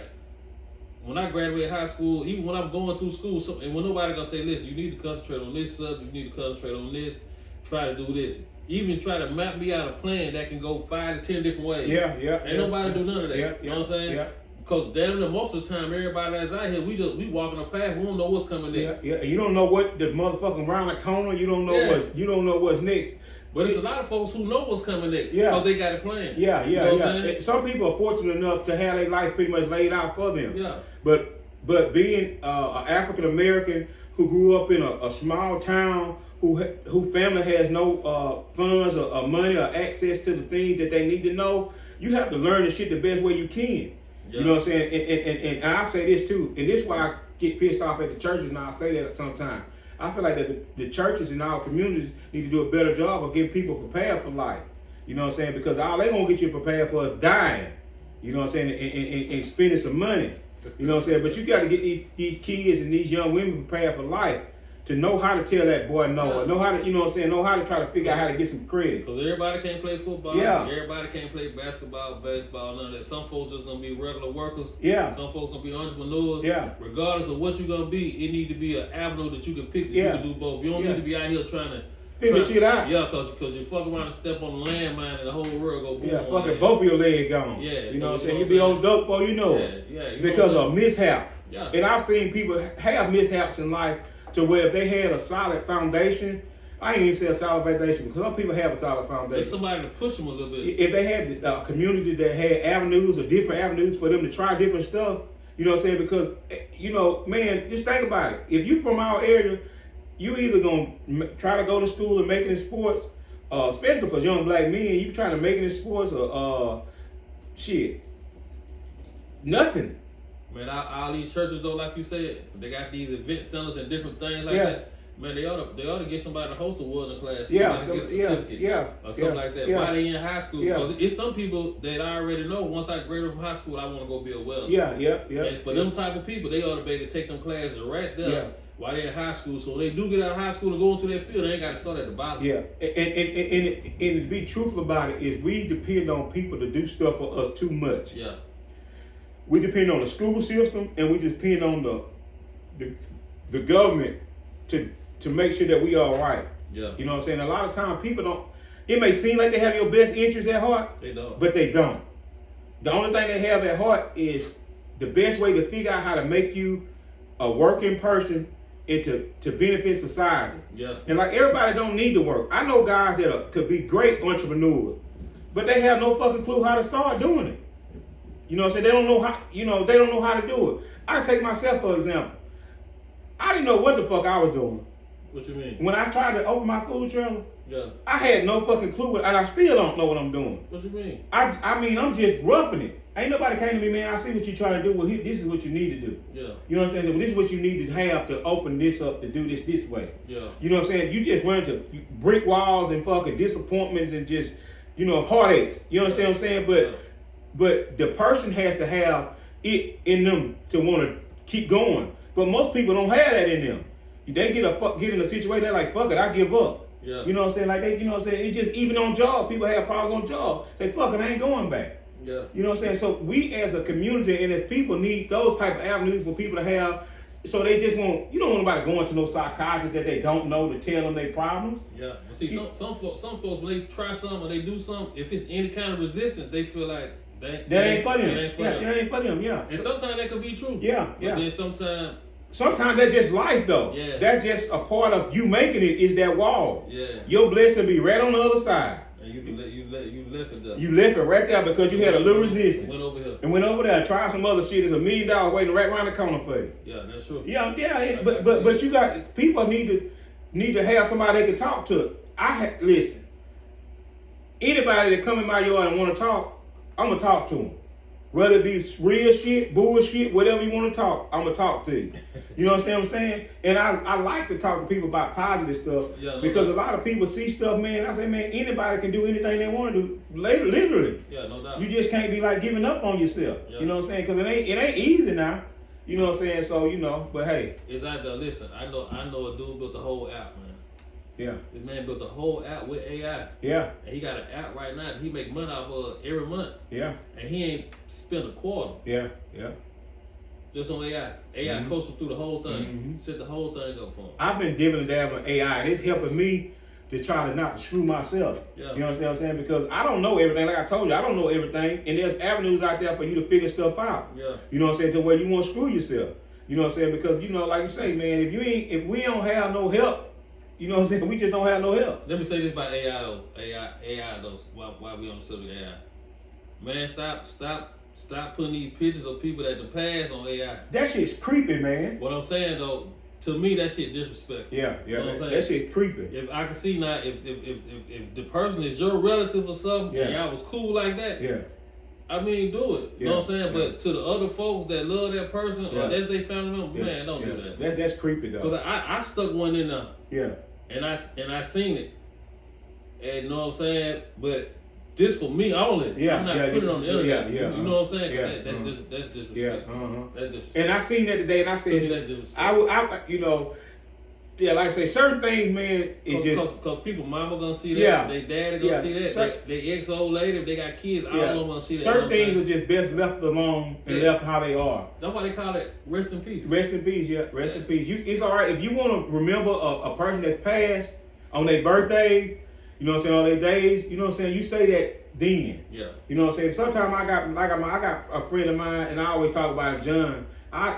when I graduated high school, even when I'm going through school, and when nobody going to say, listen, you need to concentrate on this subject, you need to concentrate on this, try to do this. Even try to map me out a plan that can go 5 to 10 different ways. Ain't nobody do none of that. You know what I'm saying? Yeah. Because damn near most of the time, everybody that's out here, we walking a path. We don't know what's coming next. Yeah. You don't know what the motherfucking around the corner. You don't know what's next. But it's a lot of folks who know what's coming next. Yeah. Because they got it planned. Yeah. You know what I'm saying? Some people are fortunate enough to have their life pretty much laid out for them. Yeah. But being an African American who grew up in a small town, who family has no funds or money or access to the things that they need to know. You have to learn the shit the best way you can. You know what I'm saying? And I say this too, and this is why I get pissed off at the churches, and I say that sometimes. I feel like that the churches in our communities need to do a better job of getting people prepared for life. You know what I'm saying? Because all they gonna get you prepared for is dying. You know what I'm saying? And spending some money. You know what I'm saying? But you got to get these kids and these young women prepared for life, to know how to tell that boy no, or know how to, you know what I'm saying, know how to try to figure out how to get some credit. Because everybody can't play football. Yeah. Everybody can't play basketball, baseball, none of that. Some folks just going to be regular workers. Yeah. Some folks going to be entrepreneurs. Yeah. Regardless of what you're going to be, it need to be an avenue that you can pick that you can do both. You don't need to be out here trying to figure shit out. Yeah, because you fuck around and step on the landmine and the whole world go boom. Yeah, fucking both of your legs gone. Yeah. You know what I'm saying? You be on dope before you know it. Yeah. Because of mishap. Yeah. And I've seen people have mishaps in life to where if they had a solid foundation, I ain't even say a solid foundation, because some people have a solid foundation. There's somebody to push them a little bit. If they had a community that had avenues or different avenues for them to try different stuff, you know what I'm saying? Because, you know, man, just think about it. If you from our area, you either gonna try to go to school and make it in sports, especially for young black men, you trying to make it in sports or shit, nothing. Man, all these churches though, like you said, they got these event centers and different things like that. Man, they ought to get somebody to host a welding class. Somebody to get a certificate. Or something like that. Why they in high school? Because it's some people that I already know. Once I graduate from high school, I want to go be a welder. Yeah. And for them type of people, they ought to be able to take them classes right there while they're in high school. So they do get out of high school and go into that field. They ain't got to start at the bottom. Yeah, and to be truthful about it is we depend on people to do stuff for us too much. Yeah. We depend on the school system, and we depend on the government to make sure that we all right. Yeah. You know what I'm saying? A lot of times people don't, it may seem like they have your best interests at heart. They don't. But they don't. The only thing they have at heart is the best way to figure out how to make you a working person and to benefit society. Yeah. And like everybody don't need to work. I know guys that could be great entrepreneurs, but they have no fucking clue how to start doing it. You know what I'm saying? They don't know how, they don't know how to do it. I take myself for example. I didn't know what the fuck I was doing. What you mean? When I tried to open my food trailer, I had no fucking clue, and I still don't know what I'm doing. What you mean? I mean, I'm just roughing it. Ain't nobody came to me, man, I see what you're trying to do. Well, this is what you need to do. Yeah. You know what I'm saying? Well, this is what you need to have to open this up, to do this way. Yeah. You know what I'm saying? You just run into brick walls and fucking disappointments and just, heartaches. You understand what I'm saying? But the person has to have it in them to want to keep going. But most people don't have that in them. They get in a situation, they're like, fuck it, I give up. Yeah. You know what I'm saying? Like you know what I'm saying? It just, even on job, people have problems on job. Say, fuck it, I ain't going back. Yeah. You know what I'm saying? So we as a community and as people need those type of avenues for people to have. So they just you don't want nobody going to no psychiatrist that they don't know to tell them their problems. Yeah. But see, some folks, when they try something or they do something, if it's any kind of resistance, they feel like that ain't for them. That ain't for them, yeah. And sometimes that could be true. Yeah. But then sometimes that's just life, though. Yeah. That's just a part of you making it, is that wall. Yeah. Your blessing be right on the other side. And you left it there. You left it right there because you had a little resistance. Went over here. And went over there and tried some other shit. There's $1 million waiting right around the corner for you. Yeah, that's true. Yeah. But you got, people need to have somebody they can talk to. Listen. Anybody that come in my yard and want to talk, I'm gonna talk to them. Whether it be real shit, bullshit, whatever you want to talk, I'm going to talk to you. You know what I'm saying? And I like to talk to people about positive stuff because a lot of people see stuff, man. I say, man, anybody can do anything they want to do, literally. Yeah, no doubt. You just can't be like giving up on yourself. Yeah. You know what I'm saying? Because it ain't easy now. You know what I'm saying? So, but hey. It's out there. Listen, I know a dude built the whole app, man. Yeah. This man built the whole app with AI. Yeah. And he got an app right now that he make money off of every month. Yeah. And he ain't spent a quarter. Yeah. Just on AI. AI coached him through the whole thing. Set the whole thing up for him. I've been dibbling and dabbling with AI, and it's helping me to try to not to screw myself. Yeah. You know what I'm saying? Because I don't know everything. Like I told you, I don't know everything. And there's avenues out there for you to figure stuff out. Yeah. You know what I'm saying? To where you won't screw yourself. You know what I'm saying? Because, like you say, man, if we don't have no help, you know what I'm saying? We just don't have no help. Let me say this about AI though. AI though, while we on the subject of AI. Man, stop putting these pictures of people that done passed on AI. That shit's creepy, man. What I'm saying though, to me, that shit disrespectful. Yeah, You know what I'm saying? that shit creepy. If I can see now, if the person is your relative or something, and y'all was cool like that, Yeah. I mean, do it. You know what I'm saying? Yeah. But to the other folks that love that person or that's their family member, man, don't do that. That's creepy though. Because I stuck one in there. Yeah. And I seen it. And you know what I'm saying? But this for me only. Yeah, I'm not putting it on the internet. You know what I'm saying? That's disrespectful. Yeah, That's disrespectful. And I seen that today, and I said, I you know, yeah, like I say, certain things, man, it just because people, mama gonna see that, they daddy gonna see that, they ex old lady, if they got kids, all of them gonna see that. Certain things are just best left alone and left how they are. That's why they call it rest in peace. Rest in peace, rest in peace. It's all right if you want to remember a person that's passed on their birthdays. You know what I'm saying? All their days. You know what I'm saying? You say that then. Yeah. You know what I'm saying? Sometimes I got a friend of mine, and I always talk about John.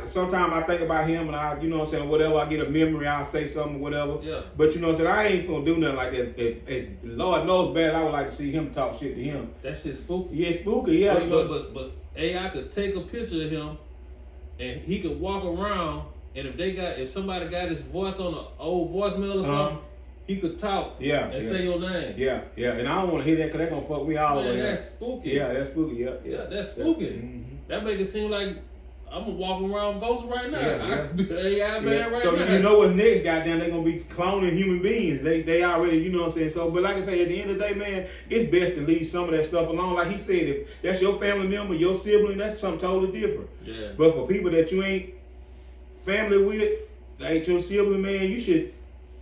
Sometimes I think about him, and you know what I'm saying, whatever, I get a memory, I'll say something, whatever. Yeah. But you know what I'm saying, I ain't gonna do nothing like that. If Lord knows bad, I would like to see him talk shit to him. That shit spooky. Yeah, spooky, yeah. But AI could take a picture of him, and he could walk around, and if somebody got his voice on an old voicemail or something, he could talk and say your name. Yeah, and I don't want to hear that because that's going to fuck me all the way. That's spooky. Yeah, that's spooky, yeah. That's spooky. That make it seem like I'm walking around ghosts right now. AI man right now. So you know what next, goddamn, they're going to be cloning human beings. They already, you know what I'm saying? So, but like I say, at the end of the day, man, it's best to leave some of that stuff alone. Like he said, if that's your family member, your sibling, that's something totally different. Yeah. But for people that you ain't family with, that ain't your sibling, man, you should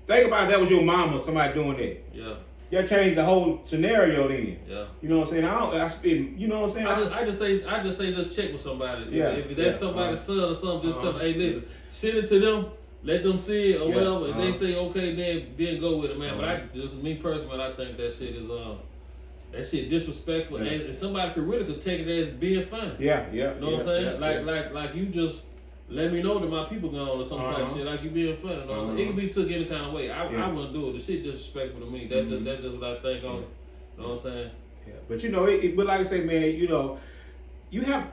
think about it, that was your mama, somebody doing that. Yeah. That changed the whole scenario then. Yeah. You know what I'm saying? You know what I'm saying? I just say just check with somebody. Yeah. If that's somebody's son or something, just tell them, hey, listen, send it to them, let them see it or whatever. If they say okay, then go with it, man. But me personally, man, I think that shit is disrespectful, and somebody could take it as being funny. Yeah. You know what I'm saying? Like you just let me know that my people gone or some type of shit, like you being funny. You know what I'm saying? It can be took any kind of way. I wouldn't do it. The shit disrespectful to me. That's just what I think on it. You know what I'm saying? Yeah. But you know, but like I say, man, you know, you have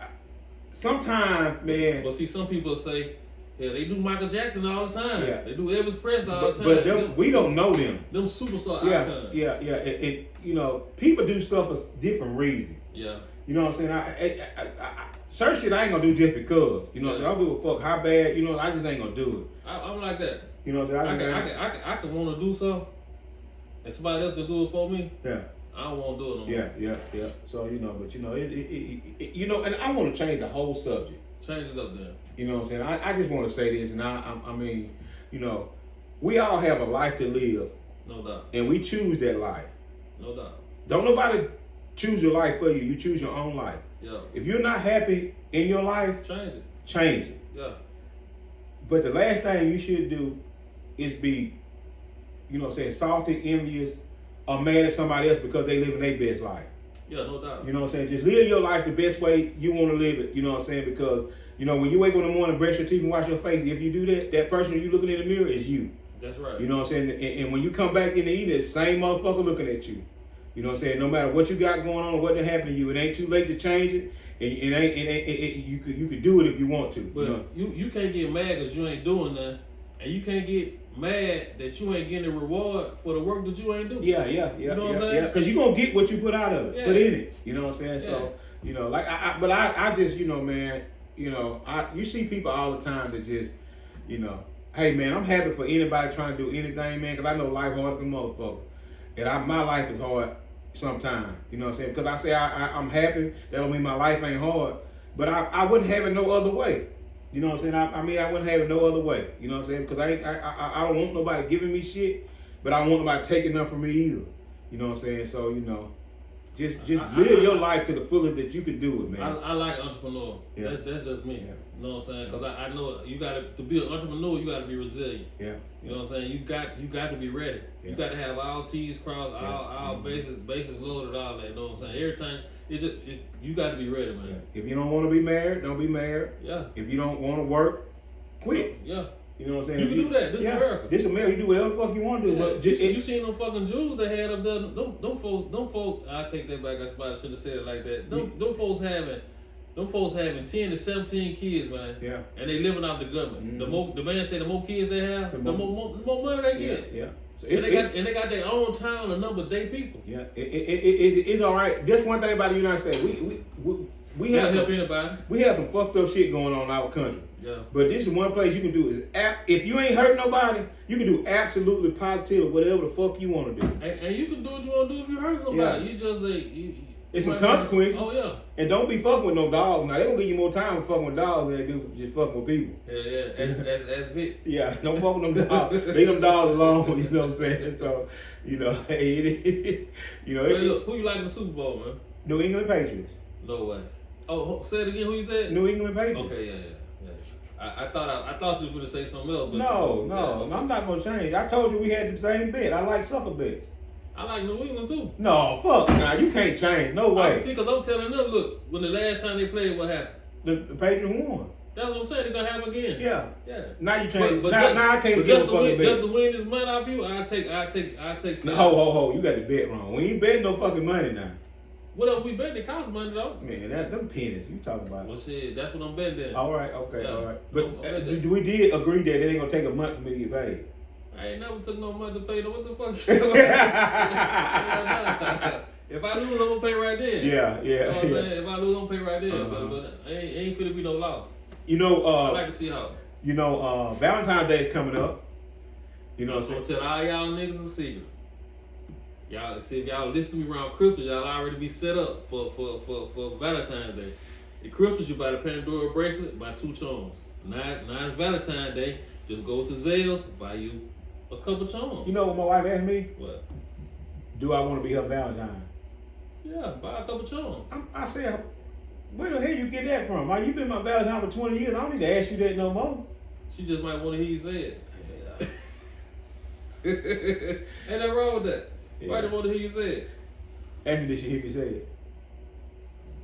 sometimes, man. Well, see, some people say, yeah, they do Michael Jackson all the time. Yeah. They do Elvis Presley all the time. But we don't know them. Them superstar icons. Yeah. And you know, people do stuff for different reasons. Yeah. You know what I'm saying? Certain shit I ain't gonna do just because. You know what I'm saying? I don't give a fuck how bad, you know, I just ain't gonna do it. I'm like that. You know what I'm saying? I can want to do something, and somebody else can do it for me. Yeah. I don't want to do it no more. Yeah. So, you know, but you know, you know, and I want to change the whole subject. Change it up there. You know what I'm saying? I just want to say this, and I mean, you know, we all have a life to live. No doubt. And we choose that life. No doubt. Don't nobody choose your life for you. You choose your own life. Yeah. If you're not happy in your life, change it. Yeah. But the last thing you should do is be, you know what I'm saying, salty, envious, or mad at somebody else because they living their best life. Yeah, no doubt. You know what I'm saying? Just live your life the best way you want to live it. You know what I'm saying? Because, you know, when you wake up in the morning, brush your teeth and wash your face, if you do that, that person you looking in the mirror is you. That's right. You know what I'm saying? And when you come back in the evening, it's the same motherfucker looking at you. You know what I'm saying? No matter what you got going on or what happened to you, it ain't too late to change it. You could do it if you want to. But you can't get mad because you ain't doing nothing, and you can't get mad that you ain't getting a reward for the work that you ain't doing. Yeah. You know what I'm saying? Because you're gonna get what you put out of it, put in it. You know what I'm saying? Yeah. So, you know, like I just, you know, man, you know, you see people all the time that just, you know, hey man, I'm happy for anybody trying to do anything, man, because I know life hard as a motherfucker, and my life is hard. Sometimes, you know what I'm saying? Because I say I'm happy, that don't mean my life ain't hard. But I wouldn't have it no other way. You know what I'm saying? I mean, I wouldn't have it no other way. You know what I'm saying? Because I don't want nobody giving me shit, but I don't want nobody taking nothing from me either. You know what I'm saying? So, you know, just live your life to the fullest that you can do it, man. I like entrepreneur. Yeah. That's just me. Yeah. You know what I'm saying? Because I know you got to be an entrepreneur, you got to be resilient. Yeah. You know what I'm saying? You got to be ready. Yeah. You got to have all T's crossed, all bases loaded, all that. You know what I'm saying? Every time, you got to be ready, man. Yeah. If you don't want to be married, don't be married. Yeah. If you don't want to work, quit. Yeah. You know what I'm saying? You can do that. This is America. This is America. You do whatever the fuck you want to do. Yeah. But you seen them fucking Jews they had up there? Them folks. I take that back. I probably should have said it like that. Them folks having Them folks having 10 to 17 kids, man. Yeah. And they living off the government. Mm-hmm. The man said the more kids they have, the more money they get. Yeah. So And they got their own town, a number of day people. Yeah. It's all right. That's one thing about the United States. We have help some, anybody. we have some fucked up shit going on in our country. Yeah. But this is one place you can do is if you ain't hurt nobody, you can do absolutely positive whatever the fuck you want to do. And you can do what you want to do if you hurt somebody. Yeah. You just It's some consequences. Oh yeah. And don't be fucking with no dogs. Now they gonna give you more time fucking with dogs than they do just fucking with people. Yeah. As Vic. Yeah, don't fuck with them dogs. Leave them dogs alone. You know what I'm saying? So, you know, Hey, look, who you like in the Super Bowl, man? New England Patriots. No way. Oh, say it again. Who you said? New England Patriots. Okay, yeah. I thought you were gonna say something else. But No, I'm not gonna change. I told you we had the same bet. I like sucker bets. I like New England too. No, fuck. Nah, you can't change. No way. See, because I'm telling them, look, when the last time they played, what happened? The Patriots won. That's what I'm saying. It's gonna happen again. Yeah. Yeah. Now you change. But Now I can't but give a just fucking bet. to win this money off you, I take. No, ho. You got the bet wrong. We ain't betting no fucking money now. What if we bet? It costs money though. Man, them pennies you talking about. Well, shit, that's what I'm betting then. All right, okay, Yeah. all right. But No, we did agree that it ain't gonna take a month for me to get paid. I ain't never took no money to pay them. What the fuck you saying? If I lose, I'm gonna pay right then. Yeah. You know what I'm saying? If I lose, I'm gonna pay right then. But ain't finna be no loss. You know, I like to see how. You know, Valentine's Day is coming up. You know what I'm I'm saying? gonna tell all y'all niggas a secret. Y'all see if y'all listen to me around Christmas, y'all already be set up for Valentine's Day. At Christmas, you buy the Pandora bracelet, buy 2 charms. Now it's Valentine's Day, just go to Zales, buy you a couple charms. You know what my wife asked me? What? Do I want to be her Valentine? Yeah, buy a couple charms. I said, where the hell you get that from? You been my Valentine for 20 years. I don't need to ask you that no more. She just might want to hear you say it. Ain't nothing wrong with that. Yeah. Why do you want to hear you say it? Ask me, did she hear me say it?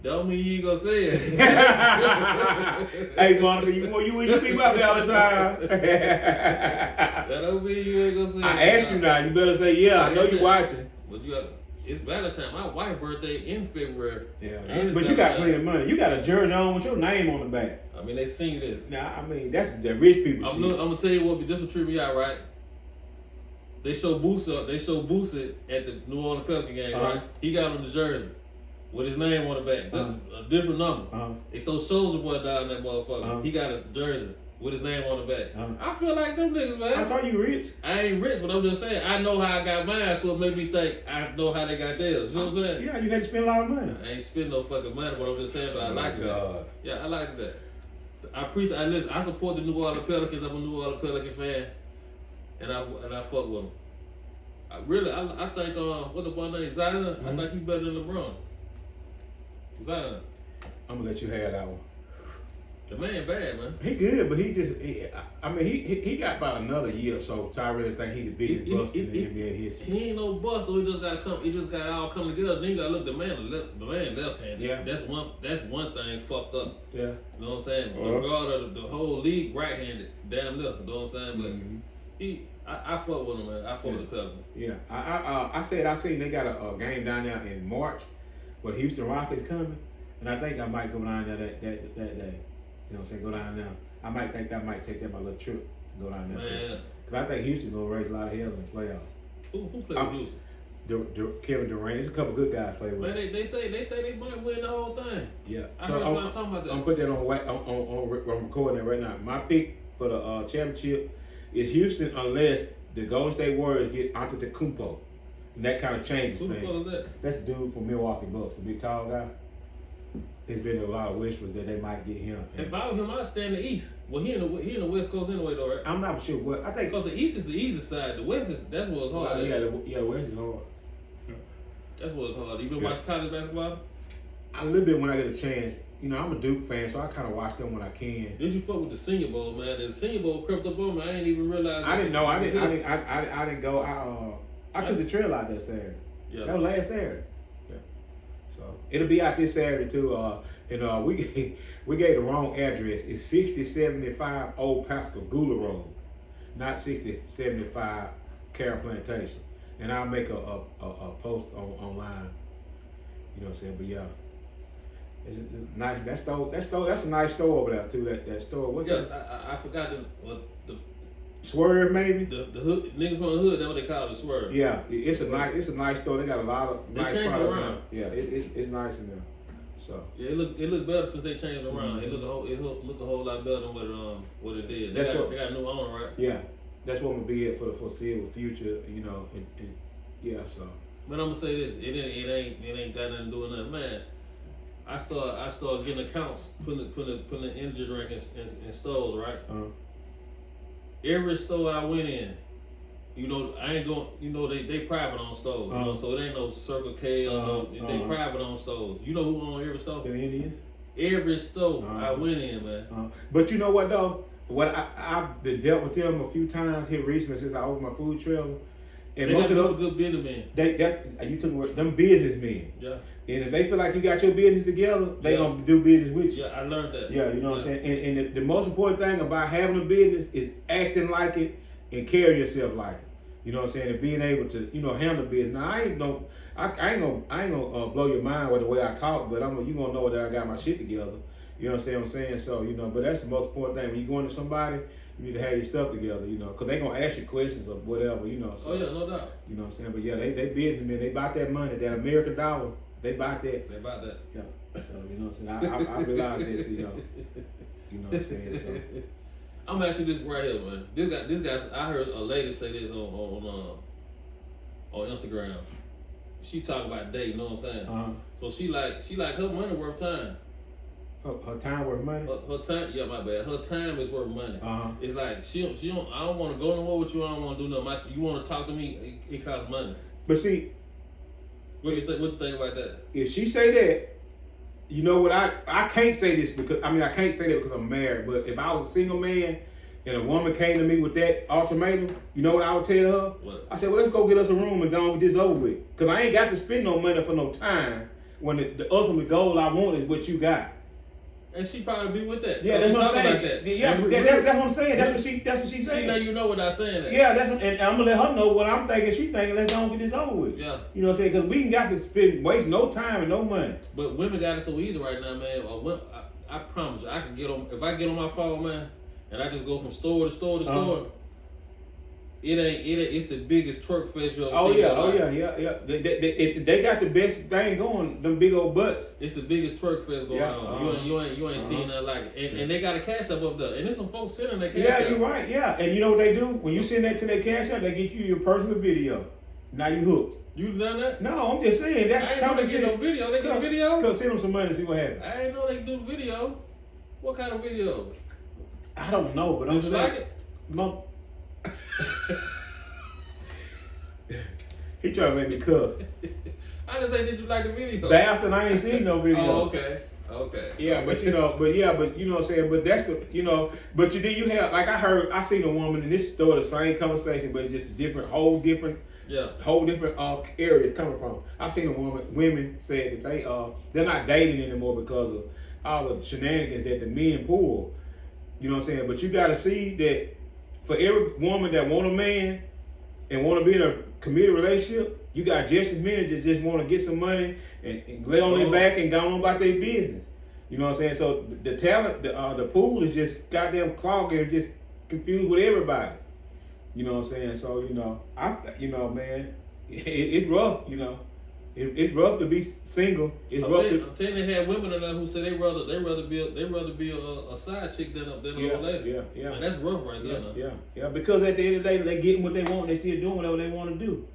Don't mean you ain't gonna say it. Hey, Monica, you be my Valentine. That don't mean you ain't gonna say it. I asked you now. You better say, yeah, I know you watching. But it's Valentine. My wife's birthday in February. Yeah, but you got plenty of money. You got a jersey on with your name on the back. I mean, they sing this. Nah, I mean, that's the rich people shit. I'm gonna tell you what, this will trip me out, right? They show Boosie at the New Orleans Pelican game, right? He got on the jersey with his name on the back, just a different number. They show Soulja Boy down that motherfucker. He got a jersey with his name on the back. I feel like them niggas, man. I thought you rich. I ain't rich, but I'm just saying, I know how I got mine, so it made me think I know how they got theirs. You know what I'm saying? Yeah, you had to spend a lot of money. I ain't spend no fucking money, but I'm just saying, but I like that. Yeah, I like that. I appreciate. I support the New Orleans Pelicans. I'm a New Orleans Pelican fan, and I fuck with them. I think what the boy name Zion. I think he's better than LeBron. Zion. I'm gonna let you have that one. The man bad, man. He good, but he got about another year or so. So I really think he's the biggest bust in the NBA history. He ain't no bust though. He just gotta come. He just got all come together. Then you gotta look the man left-handed. Yeah. That's one thing fucked up. Yeah. You know what I'm saying? The guard of the whole league right-handed, damn left. You know what I'm saying? But I fuck with him, man. I fuck with the Pelicans. Yeah. I seen they got a game down there in March, where Houston Rockets coming, and I think I might go down there that day. You know what I'm saying? Go down there. I might take that my little trip. Go down there. Man. Because I think Houston gonna raise a lot of hell in the playoffs. Who played with Houston? Kevin Durant. There's a couple good guys play with. Man, they say they might win the whole thing. Yeah. I heard somebody talking about that. I'm put that I'm recording it right now. My pick for the championship is Houston unless the Golden State Warriors get Antetokounmpo. And that kind of changes things. Who the fuck is that? That's the dude from Milwaukee Bucks, the big tall guy. There's been a lot of whispers that they might get him. If I were him, I'd stay in the East. Well, he in the West Coast anyway, though, right? I'm not sure what I think. Because the East is the easy side. The West that's where it's hard. The West is hard. That's where it's hard. You been watching college basketball? A little bit when I get a chance. You know, I'm a Duke fan, so I kind of watch them when I can. Did you fuck with the Senior Bowl, man? The Senior Bowl crept up on me. I ain't even realize. I didn't know. I didn't go. I took the trail out that Saturday. Yeah. That was last Saturday. Yeah. So it'll be out this Saturday too. We gave the wrong address. It's 6075 Old Pascagoula Road, not 6075 Carroll Plantation. And I'll make a post online. You know what I'm saying? But yeah. It's nice. That's a nice store over there too. That store. What's Yeah, that? I forgot the Swerve maybe. the hood niggas from the hood. That's what they call it, Swerve. Yeah, it's a nice store. They got a lot of nice changed it products. around. Yeah, it's nice in there. So Yeah, it look better since they changed it around. It look a whole lot better than what it did. They got a new owner, right? yeah, that's what I'm gonna be at for the foreseeable future. You know, and yeah. So But I'm gonna say this: it ain't got nothing to do with nothing, man. I start getting accounts, putting the energy drink in stores, right? Every store I went in, you know, I ain't going. You know, they private on stores, you know, so it ain't no Circle K or they private on stores. You know who own every store? The Indians. Every store I went in, man. But you know what though? What I've been dealt with them a few times here recently since I opened my food trailer. And they most of those good businessmen. You took them businessmen. Yeah. And if they feel like you got your business together, they gonna do business with you. Yeah, I learned that. Yeah, you know what I'm saying? And the most important thing about having a business is acting like it and carrying yourself like it. You know what I'm saying? And being able to, you know, handle business. Now I ain't gonna blow your mind with the way I talk, but you gonna know that I got my shit together. You understand what I'm saying? So, you know, but that's the most important thing. When you go into somebody, you need to have your stuff together, you know, because they going to ask you questions or whatever, you know. So, oh, yeah, no doubt. You know what I'm saying? But, yeah, they businessmen. They bought that money, that American dollar. They bought that. They bought that. Yeah. So, you know what I'm saying? I realized that, you know. You know what I'm saying? So. I'm gonna ask you this right here, man. This guy, I heard a lady say this on Instagram. She talk about dating, you know what I'm saying? So she like her money worth time. Her time worth money? Her time, yeah, my bad. Her time is worth money. It's like she don't. I don't want to go nowhere with you. I don't want to do nothing. You want to talk to me? It costs money. But see, what you think about that? If she say that, you know what? I can't say this because I can't say that because I'm married. But if I was a single man and a woman came to me with that ultimatum, you know what I would tell her? What? I said, well, let's go get us a room and go and get this over with. Because I ain't got to spend no money for no time when the ultimate goal I want is what you got. And she probably be with that. Yeah, that's what I'm saying. About that. Yeah, that's what I'm saying. That's what she saying. She know you know without saying that. Yeah, and I'm gonna let her know what I'm thinking. She thinking, let's go and get this over with. Yeah. You know what I'm saying? Because we ain't got to waste no time and no money. But women got it so easy right now, man. I promise you, I can get on. If I get on my phone, man, and I just go from store to store to store. It's the biggest twerk fest you'll see. Yeah. They got the best thing going. Them big old butts. It's the biggest twerk fest going on. You ain't seen nothing like it. And they got a cash up there. And there's some folks sitting in that cash Yeah, up. you're right. Yeah, and you know what they do when you send that to their cash app, they get you your personal video. Now you hooked. You done that? No, I'm just saying that's. I ain't know they get no video. They get video. Go send them some money and see what happens. I ain't know they do video. What kind of video? I don't know, but I'm just like it. No. He trying to make me cuss. I just say, did you like the video? Bastard, I ain't seen no video. Oh, okay. Yeah, but you know what I'm saying. But that's the, you know, but you have like I seen a woman and this still the same conversation, but just a whole different area coming from. I seen women said that they're not dating anymore because of all the shenanigans that the men pull. You know what I'm saying? But you got to see that for every woman that want a man and want to be in a committed relationship, you got just as many that just want to get some money and lay on their back and go on about their business. You know what I'm saying? So the talent, the pool is just goddamn clogged and just confused with everybody. You know what I'm saying? So man, it's rough. You know, it's rough to be single. I'm telling you, they had women in there who say they rather be a side chick than a old lady. Yeah. And that's rough right there. Yeah. Because at the end of the day, they getting what they want. They still doing whatever they want to do.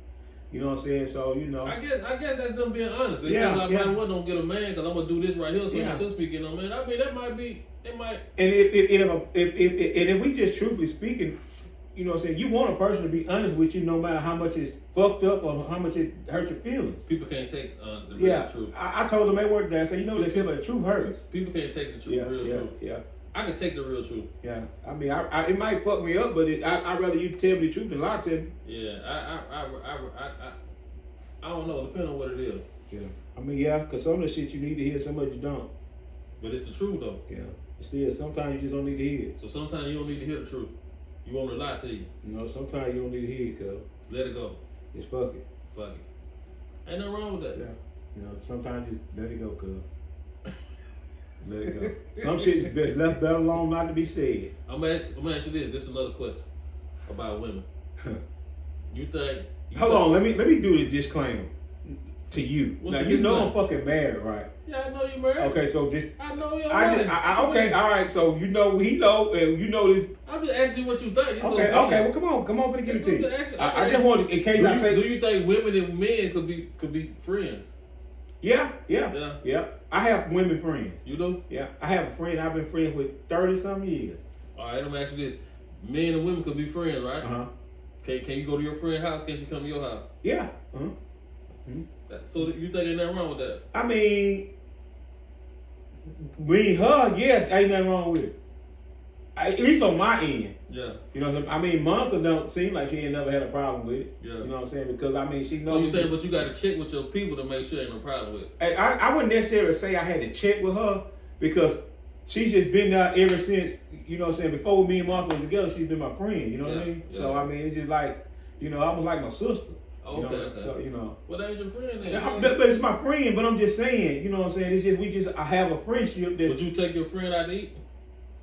You know what I'm saying? So I guess that's them being honest. They say like, man, what don't get a man because I'm gonna do this right here. So my sister be getting a man. I mean, that might be. They might. And if we just truthfully speaking. You know what I'm saying? You want a person to be honest with you no matter how much it's fucked up or how much it hurt your feelings. People can't take the real truth. I told them at work that I said, they said, but the truth hurts. People can't take the truth, real truth. Yeah. I can take the real truth. Yeah. I mean, it might fuck me up, but I'd rather you tell me the truth than lie to me. Yeah. I don't know. Depending on what it is. Yeah. I mean, because some of the shit you need to hear, some of it you don't. But it's the truth, though. Yeah. Still, sometimes you just don't need to hear it. So sometimes you don't need to hear the truth. You want to lie to you. No, sometimes you don't need to hear it, cuz. Let it go. Just fuck it. Fuck it. Ain't nothing wrong with that. Yeah. Sometimes just let it go, cuz. Let it go. Some shit is best left better alone not to be said. I'm gonna ask you this. This is another question about women. You think? Hold on. Let me do the disclaimer to you. What's Now the you know disclaimer? I'm fucking married, right? Yeah, I know you married. Okay, so just I know you're I married. just okay, all right. So you know he know, and you know this. I'm just asking you what you think. It's Okay, well come on, for the give it to you. I just want in case I say. Do you think women and men could be friends? Yeah. Yeah. I have women friends. You do? Yeah, I have a friend I've been friends with 30-some years. All right, let me ask you this: men and women could be friends, right? Can you go to your friend's house? Can she come to your house? Yeah. So you think ain't nothing wrong with that? I mean, her, yes, ain't nothing wrong with it. At least on my end. Yeah. You know what I'm saying? I mean, Monica don't seem like she ain't never had a problem with it. Yeah. You know what I'm saying? Because I mean, she knows. So you saying, but you got to check with your people to make sure ain't no problem with it. I wouldn't necessarily say I had to check with her because she's just been there ever since. You know what I'm saying? Before me and Monica was together, she's been my friend. You know what I mean? Yeah. So I mean, it's just like, you know, I was like my sister. Okay. You know? So you know. Well, that ain't your friend then. Yeah, but it's my friend, but I'm just saying, you know what I'm saying? It's just I have a friendship that. Would you take your friend out to eat?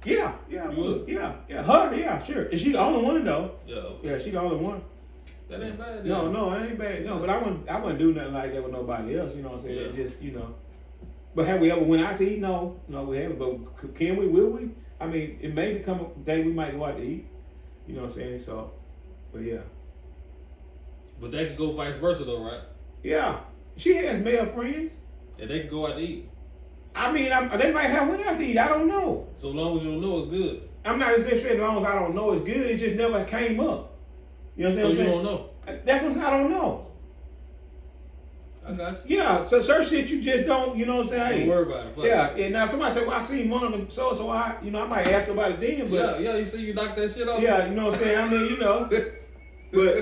Yeah, I would. Yeah. Her, yeah, sure. Is she the only one though? Yeah. Okay. Yeah, she the only one. That ain't bad. Then. No, that ain't bad. No, but I wouldn't do nothing like that with nobody else. You know what I'm saying? Yeah. It's just, you know. But have we ever went out to eat? No, we haven't. But can we? Will we? I mean, it may become a day we might go out to eat. You know what I'm saying? So, but yeah. But they can go vice versa though, right? Yeah, she has male friends. And they can go out to eat. I mean, they might have went out to eat. I don't know. So long as you don't know it's good. I'm not saying as long as I don't know it's good. It just never came up. You know what I'm So saying? you don't know. That's what I don't know. I got you. Yeah, so certain shit you just don't. You know what I'm saying? Don't worry about it. Fuck Yeah, it. and now somebody say, well, I seen one of them, so I might ask somebody then, but Yeah, you see you knock that shit off. yeah, you know what I'm saying? I mean, you know, but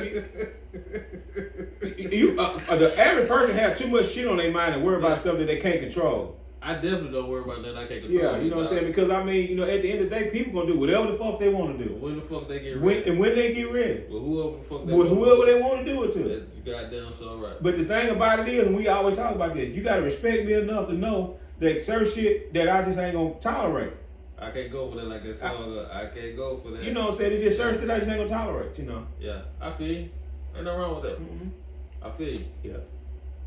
the average person have too much shit on their mind and worry about stuff that they can't control. I definitely don't worry about that. I can't control. Yeah, you know what I'm saying? Because I mean, you know, at the end of the day, people gonna do whatever the fuck they want to do. When the fuck they get ready? When they get ready. Well, whoever the fuck they With whoever they want to do it to. You goddamn so right. But the thing about it is, and we always talk about this, you gotta respect me enough to know that certain shit that I just ain't gonna tolerate. I can't go for that like that song. I can't go for that. You know what I'm saying? It's just certain shit I just ain't gonna tolerate, you know. Yeah, I feel you. Ain't nothing wrong with that. Mm-hmm. I feel you. Yeah.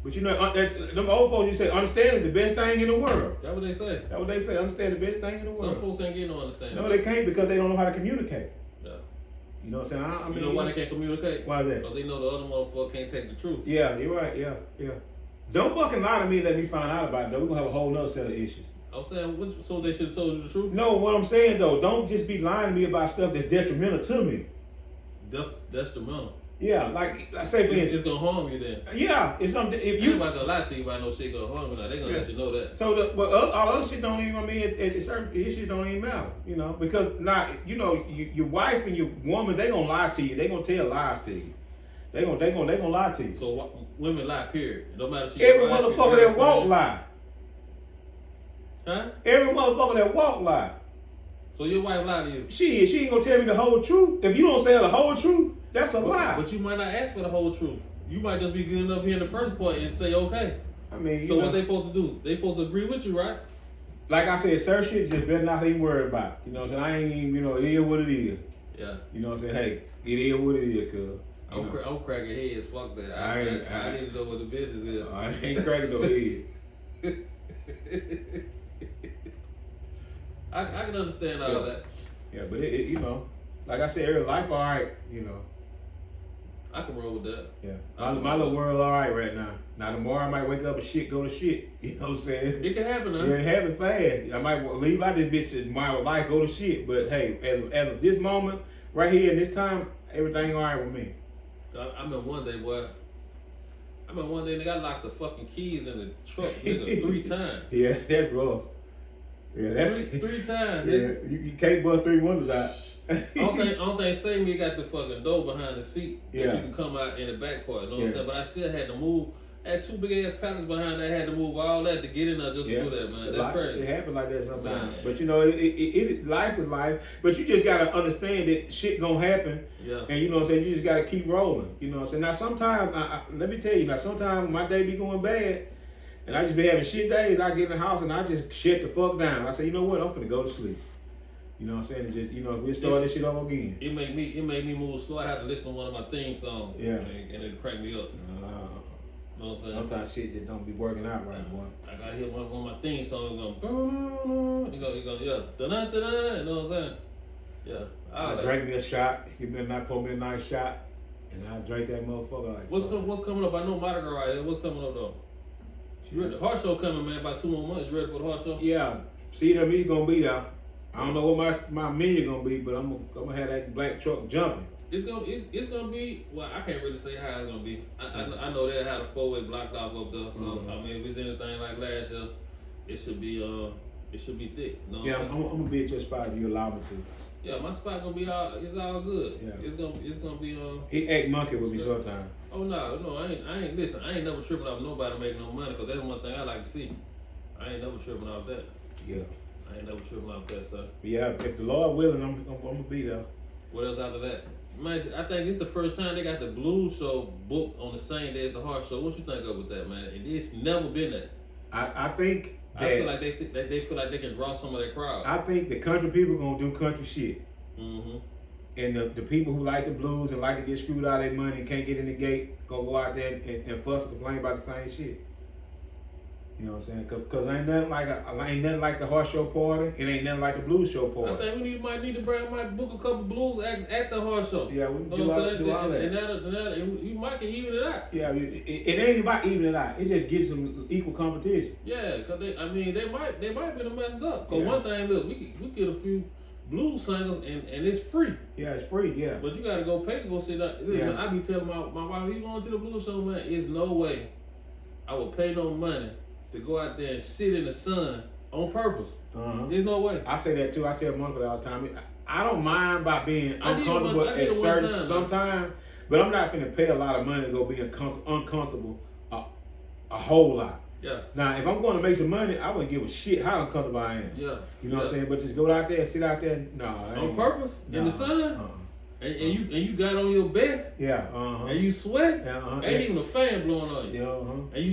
But you know, that's them old folks. You say understand is the best thing in the world. That's what they say. That's what they say. Understand the best thing in the world. Some folks ain't getting no understanding. No, they can't because they don't know how to communicate. Yeah. You know what I'm saying? I mean, You know why they can't communicate? Why is that? Because they know the other motherfucker can't take the truth. Yeah, you're right. Yeah. Don't fucking lie to me and let me find out about it, though. We're going to have a whole nother set of issues. I'm saying, so they should have told you the truth? No, what I'm saying, though, don't just be lying to me about stuff that's detrimental to me. That's the money. Yeah, like say for It's instance. gonna harm you then. Yeah, it's something. If You you about to lie to you about no shit gonna harm you now. They gonna let you know that. So but all other shit don't even. I mean, certain issues don't even matter. You know, because not your wife and your woman, they gonna lie to you. They gonna tell lies to you. They gonna lie to you. So women lie. Period. No matter. Every motherfucker that walk lie. Huh? Every motherfucker that walk lie. So your wife lied to you. She ain't gonna tell me the whole truth. If you don't say the whole truth, that's a lie. But you might not ask for the whole truth. You might just be good enough here in the first point and say okay. I mean, so what they supposed to do? They supposed to agree with you, right? Like I said, certain shit just better not even worry about. You know what I'm saying? I ain't even, it is what it is. Yeah. You know what I'm saying? Hey, it is what it is, cuz. I'm cracking heads. Fuck that. I need to know what the business is. I ain't cracking no head. I can understand all that. Yeah, but it like I said earlier, life all right, I can roll with that. Yeah. My little world all right now. Now tomorrow I might wake up and shit go to shit. You know what I'm saying? It can happen, huh? Yeah, it happen fast. I might leave out this bitch and my life go to shit. But hey, as of this moment, right here in this time, everything all right with me. I remember one day, boy. They got locked the fucking keys in the truck, nigga, 3 times. Yeah, that's rough. Yeah, that's three times. Yeah, you can't bust 3 windows out. I don't think Sammy got the fucking door behind the seat that Yeah. you can come out in the back part. You know what Yeah. I'm saying? But I still had to move. I had 2 big ass pallets behind that. I had to move all that to get in there just to do that, man. That's crazy. It happens like that sometimes. Man. But life is life. But you just gotta understand that shit gonna happen. Yeah. And you know what I'm saying? You just gotta keep rolling. You know what I'm saying? Now sometimes, let me tell you, sometimes my day be going bad. and I just be having shit days. I get in the house and I just shut the fuck down. I say, you know what? I'm finna go to sleep. You know what I'm saying? And just, you know, we'll start this shit over again. It made me move slow. I had to listen to one of my theme songs. Yeah. And it cranked me up. You know what I'm saying? Sometimes shit just don't be working out right, boy. I gotta hear one of my theme songs going, you go, yeah, da-da-da-da, you know what I'm saying? Yeah. I drank me a shot, pour me a nice shot, and I drank that motherfucker like. What's coming up? I know Mardi Gras right here. What's coming up though? The horse show coming, man, about 2 more months. You ready for the horse show? Yeah. CWE gonna be there. I don't know what my menu gonna be, but I'm gonna have that black truck jumping. It's gonna be, well, I can't really say how it's gonna be. I know they had a 4-way blocked off up there, so I mean, if it's anything like last year, it should be thick. You know yeah, I'm gonna be at your spot if you allow me to. Yeah, my spot gonna be it's all good. Yeah. It's gonna be He act monkey with me sometimes. Oh no, I ain't listen. I ain't never tripping off nobody making no money, cause that's one thing I like to see. I ain't never tripping off that. Yeah. I ain't never tripping off that, sir. Yeah, if the Lord willing, I'm gonna be there. What else after that? Man, I think it's the first time they got the blues show booked on the same day as the horse show. What you think of with that, man? It's never been that. I think that, I feel like they feel like they can draw some of their crowd. I think the country people gonna do country shit. Mm-hmm. And the people who like the blues and like to get screwed out of their money and can't get in the gate, go out there and fuss and complain about the same shit. You know what I'm saying? Cause ain't nothing like the horse show party. It ain't nothing like the blues show party. I think we might book a couple blues acts at the horse show. Yeah, we do all that. And you might can even it out. Yeah, it ain't about even it out. It just gets some equal competition. Yeah, cause they might be messed up. Cause one thing, look, we get a few blues singers and it's free. Yeah, it's free. Yeah, but you gotta go pay to go sit down. Yeah. I be telling my wife, you going to the blues show, man? It's no way I would pay no money to go out there and sit in the sun on purpose. There's no way. I say that too. I tell Monica all the time. I don't mind by being uncomfortable at certain sometimes, but I'm not finna pay a lot of money to go be uncomfortable a whole lot. Yeah. Now, if I'm going to make some money, I wouldn't give a shit how uncomfortable I am. Yeah. You know what I'm saying? But just go out there and sit out there. No. On purpose? In the sun? And you got on your best? Yeah. And you sweat? Ain't even a fan blowing on you. Yeah. And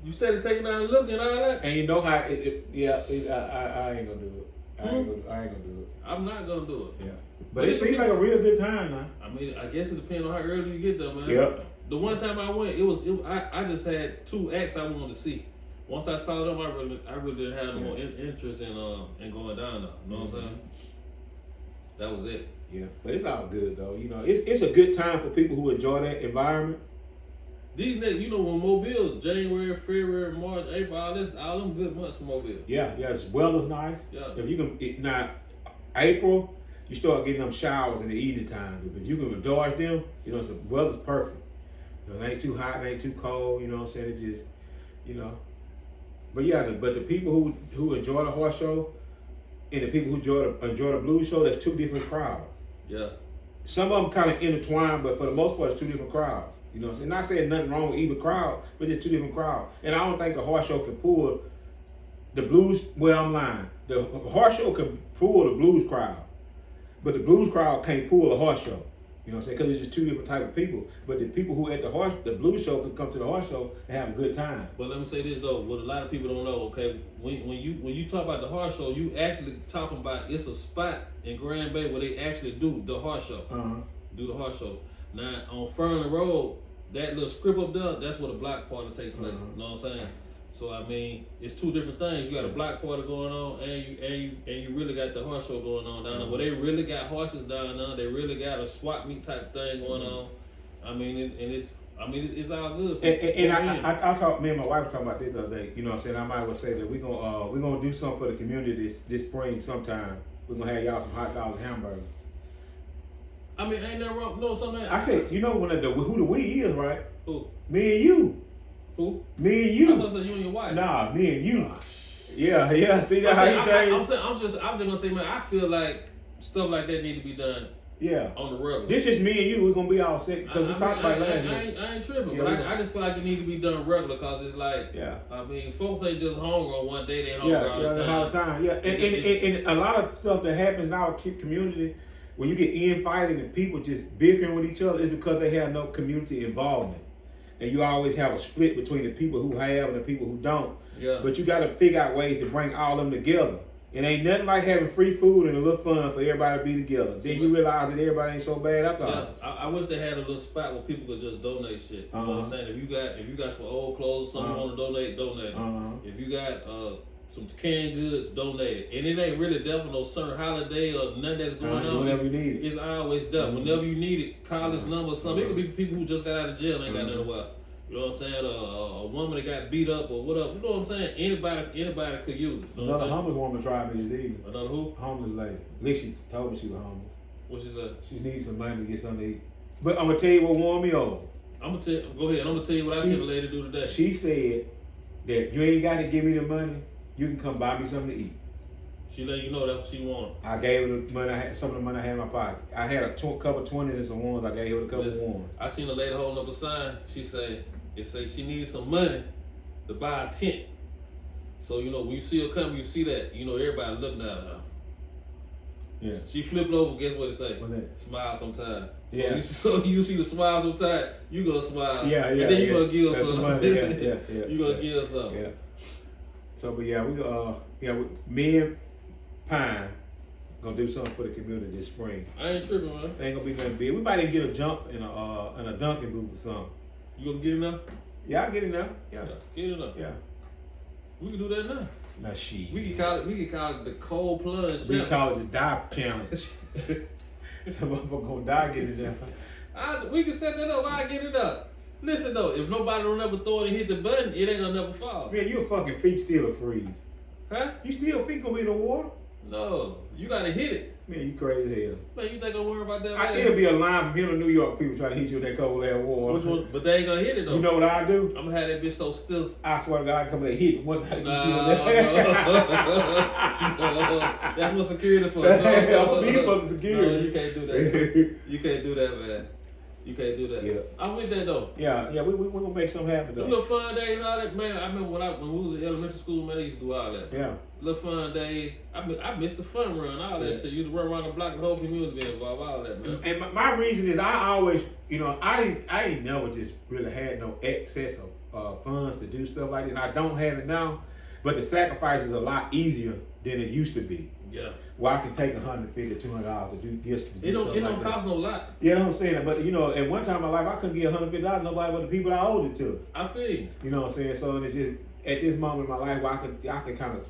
you steady taking down and looking and all that? And you know how I ain't gonna do it. I ain't gonna do it. I'm not gonna do it. Yeah. But it seems like a real good time now. I mean, I guess it depends on how early you get there, man. Yep. The one time I went, I just had 2 acts I wanted to see. Once I saw them, I really didn't have no more interest in going down there. You know what I'm saying? That was it. Yeah, but it's all good though. You know, it's a good time for people who enjoy that environment. These next, when Mobile, January, February, March, April, all them good months for Mobile. Yeah, as well as nice. Yeah. If you can now, April, you start getting them showers in the evening time. If you can indulge them, you know, the weather's perfect. You know, it ain't too hot, it ain't too cold. You know what I'm saying? It just, you know. But yeah, but the people who enjoy the horse show and the people who enjoy the blues show, that's 2 different crowds. Yeah. Some of them kind of intertwined, but for the most part, it's 2 different crowds. You know what I'm saying? Not saying nothing wrong with either crowd, but just 2 different crowds. And I don't think the horse show can pull the blues, well, I'm lying. The horse show can pull the blues crowd, but the blues crowd can't pull the horse show. You know what I'm saying? Because it's just 2 different type of people. But the people who at the blues show can come to the horse show and have a good time. But let me say this though, what a lot of people don't know, okay, when you talk about the horse show, you actually talking about it's a spot in Grand Bay where they actually do the horse show. Do the horse show. Now on Fernley Road, that little strip up there, that's where the block party takes place. You know what I'm saying? So I mean, it's 2 different things. You got a block party going on, and you really got the horse show going on down there. Where they really got horses down there. They really got a swap meet type thing going on. I mean, it's all good. I talked. Me and my wife were talking about this the other day. You know what I'm saying? I might well say that we're gonna do something for the community this spring sometime. We're gonna have y'all some hot dogs and hamburgers. I mean, ain't that wrong? No, something. I said, you know who the we is, right? Who? Me and you. Who? Me and you. I thought you and your wife. Nah, me and you. Yeah. See that how you change? I'm just gonna say, man. I feel like stuff like that need to be done. Yeah. On the regular. This is me and you. We're gonna be all sick because we talked about last year. I ain't tripping, but I just feel like it need to be done regular because it's like, yeah. I mean, folks ain't just hungry on one day. They hungry all the time. Yeah. And a lot of stuff that happens in our community, when you get infighting and people just bickering with each other, is because they have no community involvement. and you always have a split between the people who have and the people who don't. Yeah. But you got to figure out ways to bring all of them together. It ain't nothing like having free food and a little fun for everybody to be together. Then you realize that everybody ain't so bad after all. Yeah, I wish they had a little spot where people could just donate shit. You know what I'm saying? If you got some old clothes, something you want to donate it. If you got some canned goods, donate it. And it ain't really there for no certain holiday or nothing that's going on. Whenever you need it. It's always there. Whenever you need it, call this number or something. It could be for people who just got out of jail and ain't got nothing to watch. You know what I'm saying? A woman that got beat up or whatever. You know what I'm saying? Anybody could use it. You know Another homeless woman tried me this evening. Another who? Homeless lady. At least she told me she was homeless. What she said? She needs some money to get something to eat. But I'm gonna tell you what won me over. Go ahead. I'm gonna tell you what I seen the lady do today. She said that you ain't got to give me the money. You can come buy me something to eat. She let you know that's what she wanted. I gave her the money. Some of the money I had in my pocket. I had a couple 20s and some ones. I gave her a couple ones. I seen a lady holding up a sign. She say she needs some money to buy a tent. So when you see her come, you see that everybody looking at her. Yeah. She flipped over. Guess what it say? What's that? Smile sometime. Yeah. So you see the smile sometime. You gonna smile. Yeah. And then you gonna give her That's something. Yeah. You gonna give her something. Yeah. So, but me and Pine gonna do something for the community this spring. I ain't tripping, man. Ain't gonna be nothing big. We might even get a jump in a dunking booth or something. You gonna get it now? Yeah, I get it now. Yeah. Get it up. Yeah. We can do that now. Now she. We can call it the cold plunge. We call it the die challenge. Some motherfucker gonna die getting it down. We can set that up. I get it up. Listen though, if nobody don't ever throw it and hit the button, it ain't gonna never fall. Man, your fucking feet still freeze. Huh? You still feet gonna be in the water? No, you gotta hit it. Man, you crazy as hell. Man, you think I'm worried about that? Man? It'll be a line from here to New York. People trying to hit you with that cold air water. Which one? But they ain't gonna hit it though. You know what I do? I'm gonna have that bitch so stiff. I swear to God, I come and hit one time. No, that's what security for. I'm gonna be fucking security. No, you can't do that. You can't do that, man. You can't do that. Yeah. I'm with that though. Yeah, we gonna make something happen though. Little fun days and all that, man. I remember when we was in elementary school, man, they used to do all that. Yeah. Little fun days. I missed the fun run, all that shit. You used to run around the block, the whole community be involved, all that, man. And my reason is I always, I ain't never just really had no excess of funds to do stuff like this. And I don't have it now, but the sacrifice is a lot easier than it used to be. Yeah. Well, I can take $150, $200 to do gifts. It don't cost no lot. You know what I'm saying? But at one time in my life, I couldn't get $150 to nobody but the people I owed it to. I feel you. You know what I'm saying? So it's just at this moment in my life, where I can kind of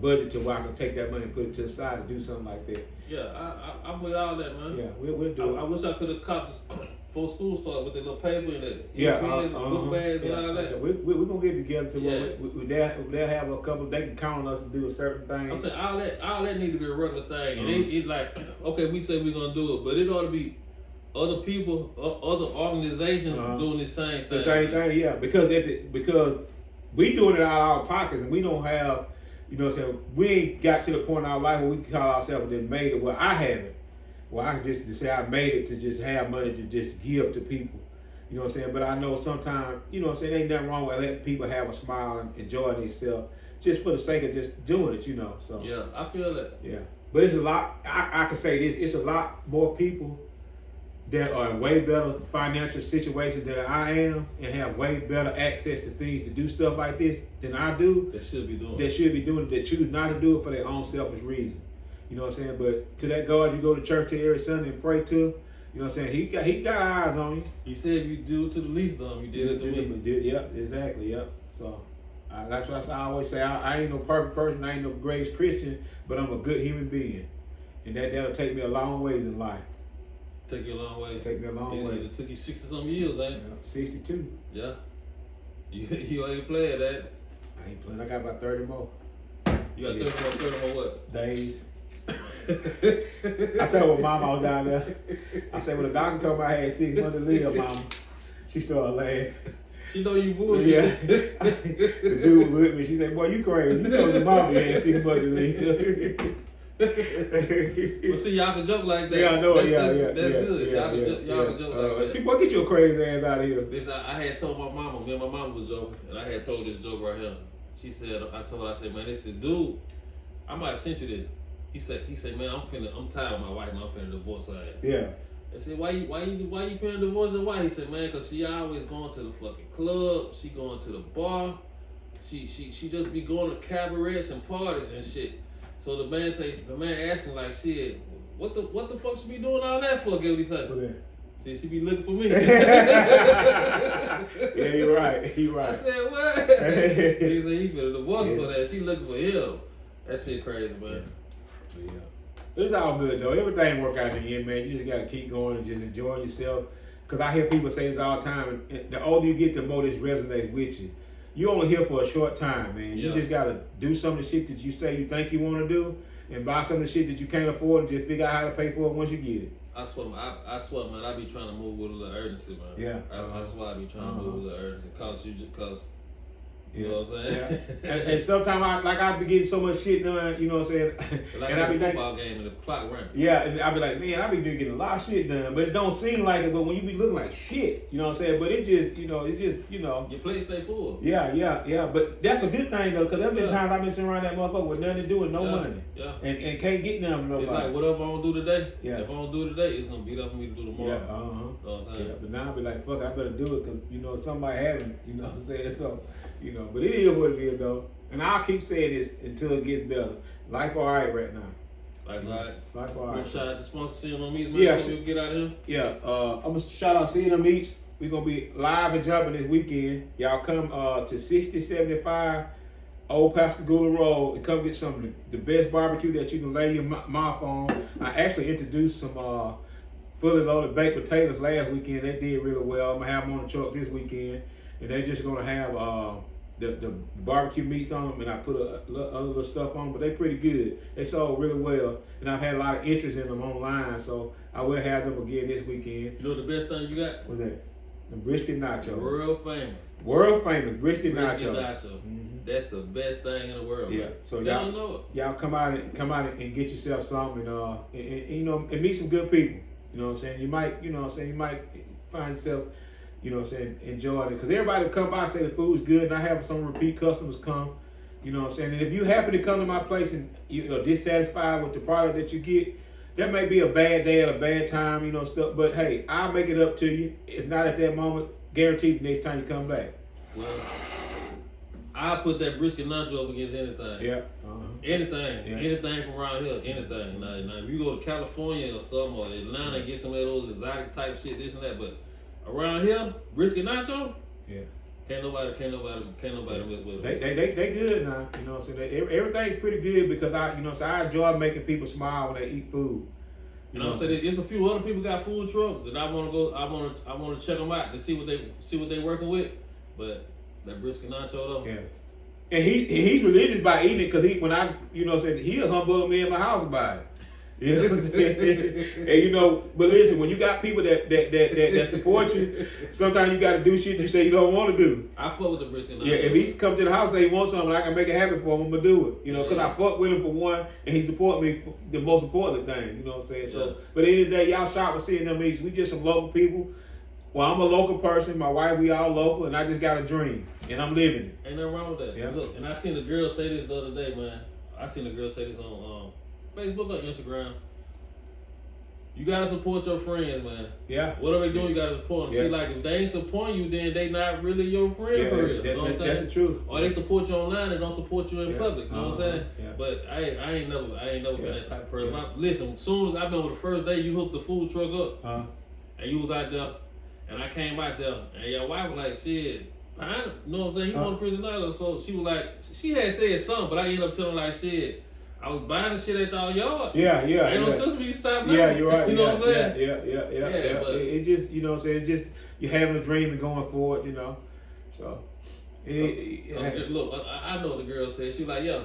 budget to where I can take that money and put it to the side to do something like that. Yeah, I'm with all that, man. Yeah, we'll do it. I wish I could have caught this before school started with the little paper and the book bags and all that. We're going to get together to where they'll have a couple, they can count on us to do a certain thing. I said all that need to be a regular thing. And it like, okay, we say we're going to do it, but it ought to be other people, other organizations doing the same thing. The same thing, yeah. Because we doing it out of our pockets and we don't have, we ain't got to the point in our life where we can call ourselves and made it. Well, I haven't. Well, I can just say I made it to just have money to just give to people. You know what I'm saying? But I know sometimes, ain't nothing wrong with letting people have a smile and enjoying themselves just for the sake of just doing it, So yeah, I feel that. Yeah. But it's a lot, I can say this, it's a lot more people that are in way better financial situations than I am and have way better access to things to do stuff like this than I do. That should be doing it. That choose not to do it for their own selfish reason. You know what I'm saying? But to that God you go to church to every Sunday and pray to, you know what I'm saying? He got eyes on you. He said if you do it to the least of them, you did it to me. Yep, exactly, yep. So that's what I always say. I ain't no perfect person, I ain't no greatest Christian, but I'm a good human being. And that'll take me a long ways in life. Take you a long way. Take me a long way. It took you 60-something years, ain't it? 62. Yeah. You ain't playing that. I ain't playing. I got about 30 more. You got 30 more what? Days. I told my mama I was down there. I said, when the doctor told me I had 6 months to live, mama, she started laughing. She know you bullshit. Yeah. The dude was with me. She said, boy, you crazy. You told your mama you had 6 months to live. Well, see, y'all can joke like that. Yeah, I know it. That's good. Y'all can joke like that. See, boy, get your crazy ass out of here. Listen, I had told my mama, me and my mama was joking, and I had told this joke right here. She said, I said, man, it's the dude. I might have sent you this. He said, man, I'm tired of my wife and I'm finna divorce her ass. Yeah. I said, why you feeling divorced and why? He said, man, cause she always going to the fucking club, she going to the bar, she just be going to cabarets and parties and shit. So the man asked him like, shit, what the fuck she be doing all that for? Get what he said. Okay. See, she be looking for me. Yeah, you're right. I said, what? He said he feeling divorced for that. She looking for him. That shit crazy, man. Yeah. It's all good though. Everything work out in the end, man. You just gotta keep going and just enjoy yourself. Cause I hear people say this all the time. And the older you get, the more this resonates with you. You only here for a short time, man. Yeah. You just gotta do some of the shit that you say you think you want to do, and buy some of the shit that you can't afford, and just figure out how to pay for it once you get it. I swear, man. I be trying to move with a little urgency, man. Yeah. That's why I be trying to move with a little urgency. Cause you know what I'm saying? Yeah. and sometimes I be getting so much shit done, you know what I'm saying? Like and I be football game and the clock running. Yeah, and I be like, man, I be getting a lot of shit done, but it don't seem like it. But when you be looking like shit, you know what I'm saying? But it just, you know. Your plate stay full. Yeah. But that's a good thing though, cause there's been times I've been sitting around that motherfucker with nothing to do and no money. Yeah. And can't get none from nobody. It's like whatever I don't do today. Yeah. If I don't do it today, it's gonna be up for me to do tomorrow. Yeah. You know what I'm saying? Yeah, but now I be like, fuck, I better do it, cause you know somebody having, you know what I'm saying? So, you know, but it is what it is though. And I'll keep saying this until it gets better. Life all right right now. Life all right. Shout out to sponsor CNM Meats, man. Yeah. So we can get out of here. Yeah, I'm gonna shout out CNM Meats. We're gonna be live and jumping this weekend. Y'all come to 6075 Old Pascagoula Road and come get some of the best barbecue that you can lay your mouth on. I actually introduced some fully loaded baked potatoes last weekend. They did really well. I'm gonna have them on the truck this weekend, and they're just gonna have the barbecue meats on them, and I put other little stuff on them, but they pretty good. They sold really well, and I've had a lot of interest in them online, so I will have them again this weekend. You know the best thing you got? What's that? The brisket nacho. World famous Brisket nacho. Mm-hmm. That's the best thing in the world. Yeah. Man. So y'all know it. Y'all come out and get yourself some, and you know, and meet some good people. You know what I'm saying? You might find yourself, you know what I'm saying, enjoying it. Because everybody come by and say the food's good, and I have some repeat customers come. You know what I'm saying? And if you happen to come to my place and you're dissatisfied with the product that you get, that may be a bad day at a bad time, you know, stuff. But hey, I'll make it up to you. If not at that moment, guaranteed the next time you come back. Well, I'll put that brisket nacho up against anything. Yeah. Anything from around here, anything. Now, if you go to California or something, or Atlanta and get some of those exotic type shit, this and that, but around here, brisket nacho, yeah. Can't nobody with it. They good now, you know what I'm saying? Everything's pretty good because I enjoy making people smile when they eat food. You know what I'm saying? There's a few other people got food trucks that I want to check them out to see what they working with. But that brisket nacho though. Yeah. And he's religious by eating it because he'll humbug me in my house about it. You know what I'm saying? And but listen, when you got people that support you, sometimes you got to do shit you say you don't want to do. I fuck with the brisket nacho. Yeah, if he come to the house and say he wants something, I can make it happen for him, I'm gonna do it. Because I fuck with him for one, and he support me for the most important thing. You know what I'm saying? So, but at the end of the day, y'all shop with CNM Meats. We just some local people. Well, I'm a local person. My wife, we all local, and I just got a dream, and I'm living it. Ain't nothing wrong with that. Yeah. Look, and I seen the girl say this the other day, man. I seen the girl say this on Facebook or Instagram. You gotta support your friends, man. Yeah. Whatever they doing, you gotta support them. Yeah. See, like if they ain't supporting you, then they not really your friend for real. You know what I'm saying? That's the truth. Or they support you online and don't support you in public. You know what I'm saying? Yeah. But I ain't never been that type of person. Listen, as soon as I remember the first day you hooked the food truck up, and you was out there, and I came out there, and your wife was like, shit, fine. You know what I'm saying? You want a prison dollar. So she was like, she had said something, but I ended up telling her like, shit, I was buying the shit at y'all yard. Yeah. Ain't no sense for you to stop now. Yeah, you're right. You know what I'm saying? Yeah. But it just, you know what I'm saying? It's just, you're having a dream and going forward, So, look, I know the girl said, she like, yeah,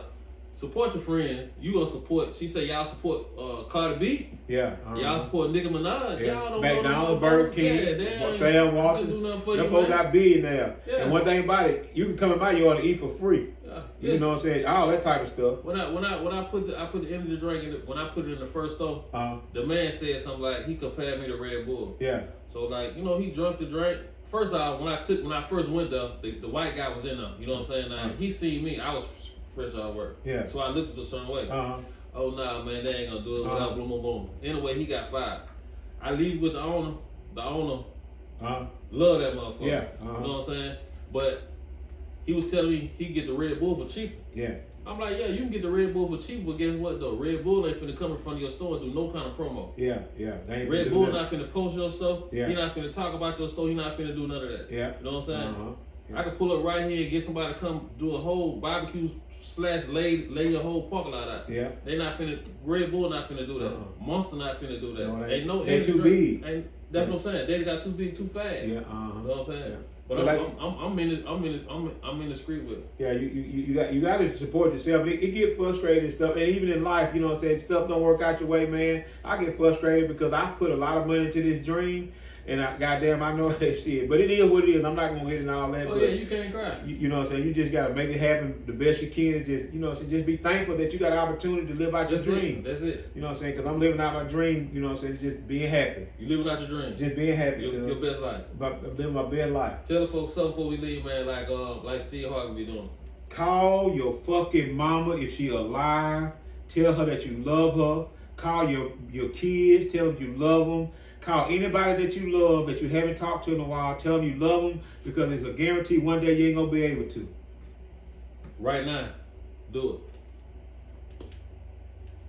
support your friends. You gonna support, she said y'all support Cardi B. Yeah. Y'all support Nicki Minaj. Yeah. Y'all don't McDonald's, Burger King, Sam Walton. Them folks got big now. Yeah. And one thing about it, you can come in my yard and eat for free. Yeah. You know what I'm saying? All that type of stuff. When I put the energy drink in when I put it in the first store, the man said something like he compared me to Red Bull. Yeah. So like, he drunk the drink. First off, when I first went there, the white guy was in there. You know what I'm saying? Now he seen me, I was fresh out of work. Yeah. So I looked at a certain way. Oh nah, man, they ain't gonna do it without boom. Anyway, he got fired. I leave with the owner. The owner Uh-huh. love that motherfucker. Yeah. You know what I'm saying? But he was telling me he can get the Red Bull for cheaper. Yeah. I'm like, yeah, you can get the Red Bull for cheap, but guess what though? Red Bull ain't finna come in front of your store and do no kind of promo. Yeah. Yeah. They ain't Red finna Bull do not finna post your stuff. Yeah. He not finna talk about your store. He not finna do none of that. Yeah. You know what I'm saying? Uh-huh. I could pull up right here and get somebody to come do a whole barbecue / lay your whole parking lot out. Yeah. They not finna. Red Bull not finna do that. Uh-uh. Monster not finna do that. No, ain't no. they energy too drink. big. Ain't, that's what I'm saying. They got too big, too fast. Yeah. You know what I'm saying? Yeah. But But I'm in the street with it. Yeah, you got to support yourself. It get frustrated and stuff, and even in life, you know what I'm saying, stuff don't work out your way, man. I get frustrated because I put a lot of money into this dream, and goddamn, I know that shit. But it is what it is. I'm not gonna hit it all that. Oh but yeah, you can't cry. You know what I'm saying. You just gotta make it happen the best you can, and just you know, so just be thankful that you got an opportunity to live out your dream. That's it. You know what I'm saying? Because I'm living out my dream. You know what I'm saying? Just being happy. You living out your dream. Just being happy. Your best life. I'm living my best life. Tell the folks something before we leave, man. Like Steve Harvey be doing. Call your fucking mama if she alive. Tell her that you love her. Call your kids. Tell them you love them. Call anybody that you love that you haven't talked to in a while. Tell them you love them because it's a guarantee one day you ain't gonna be able to. Right now, do it.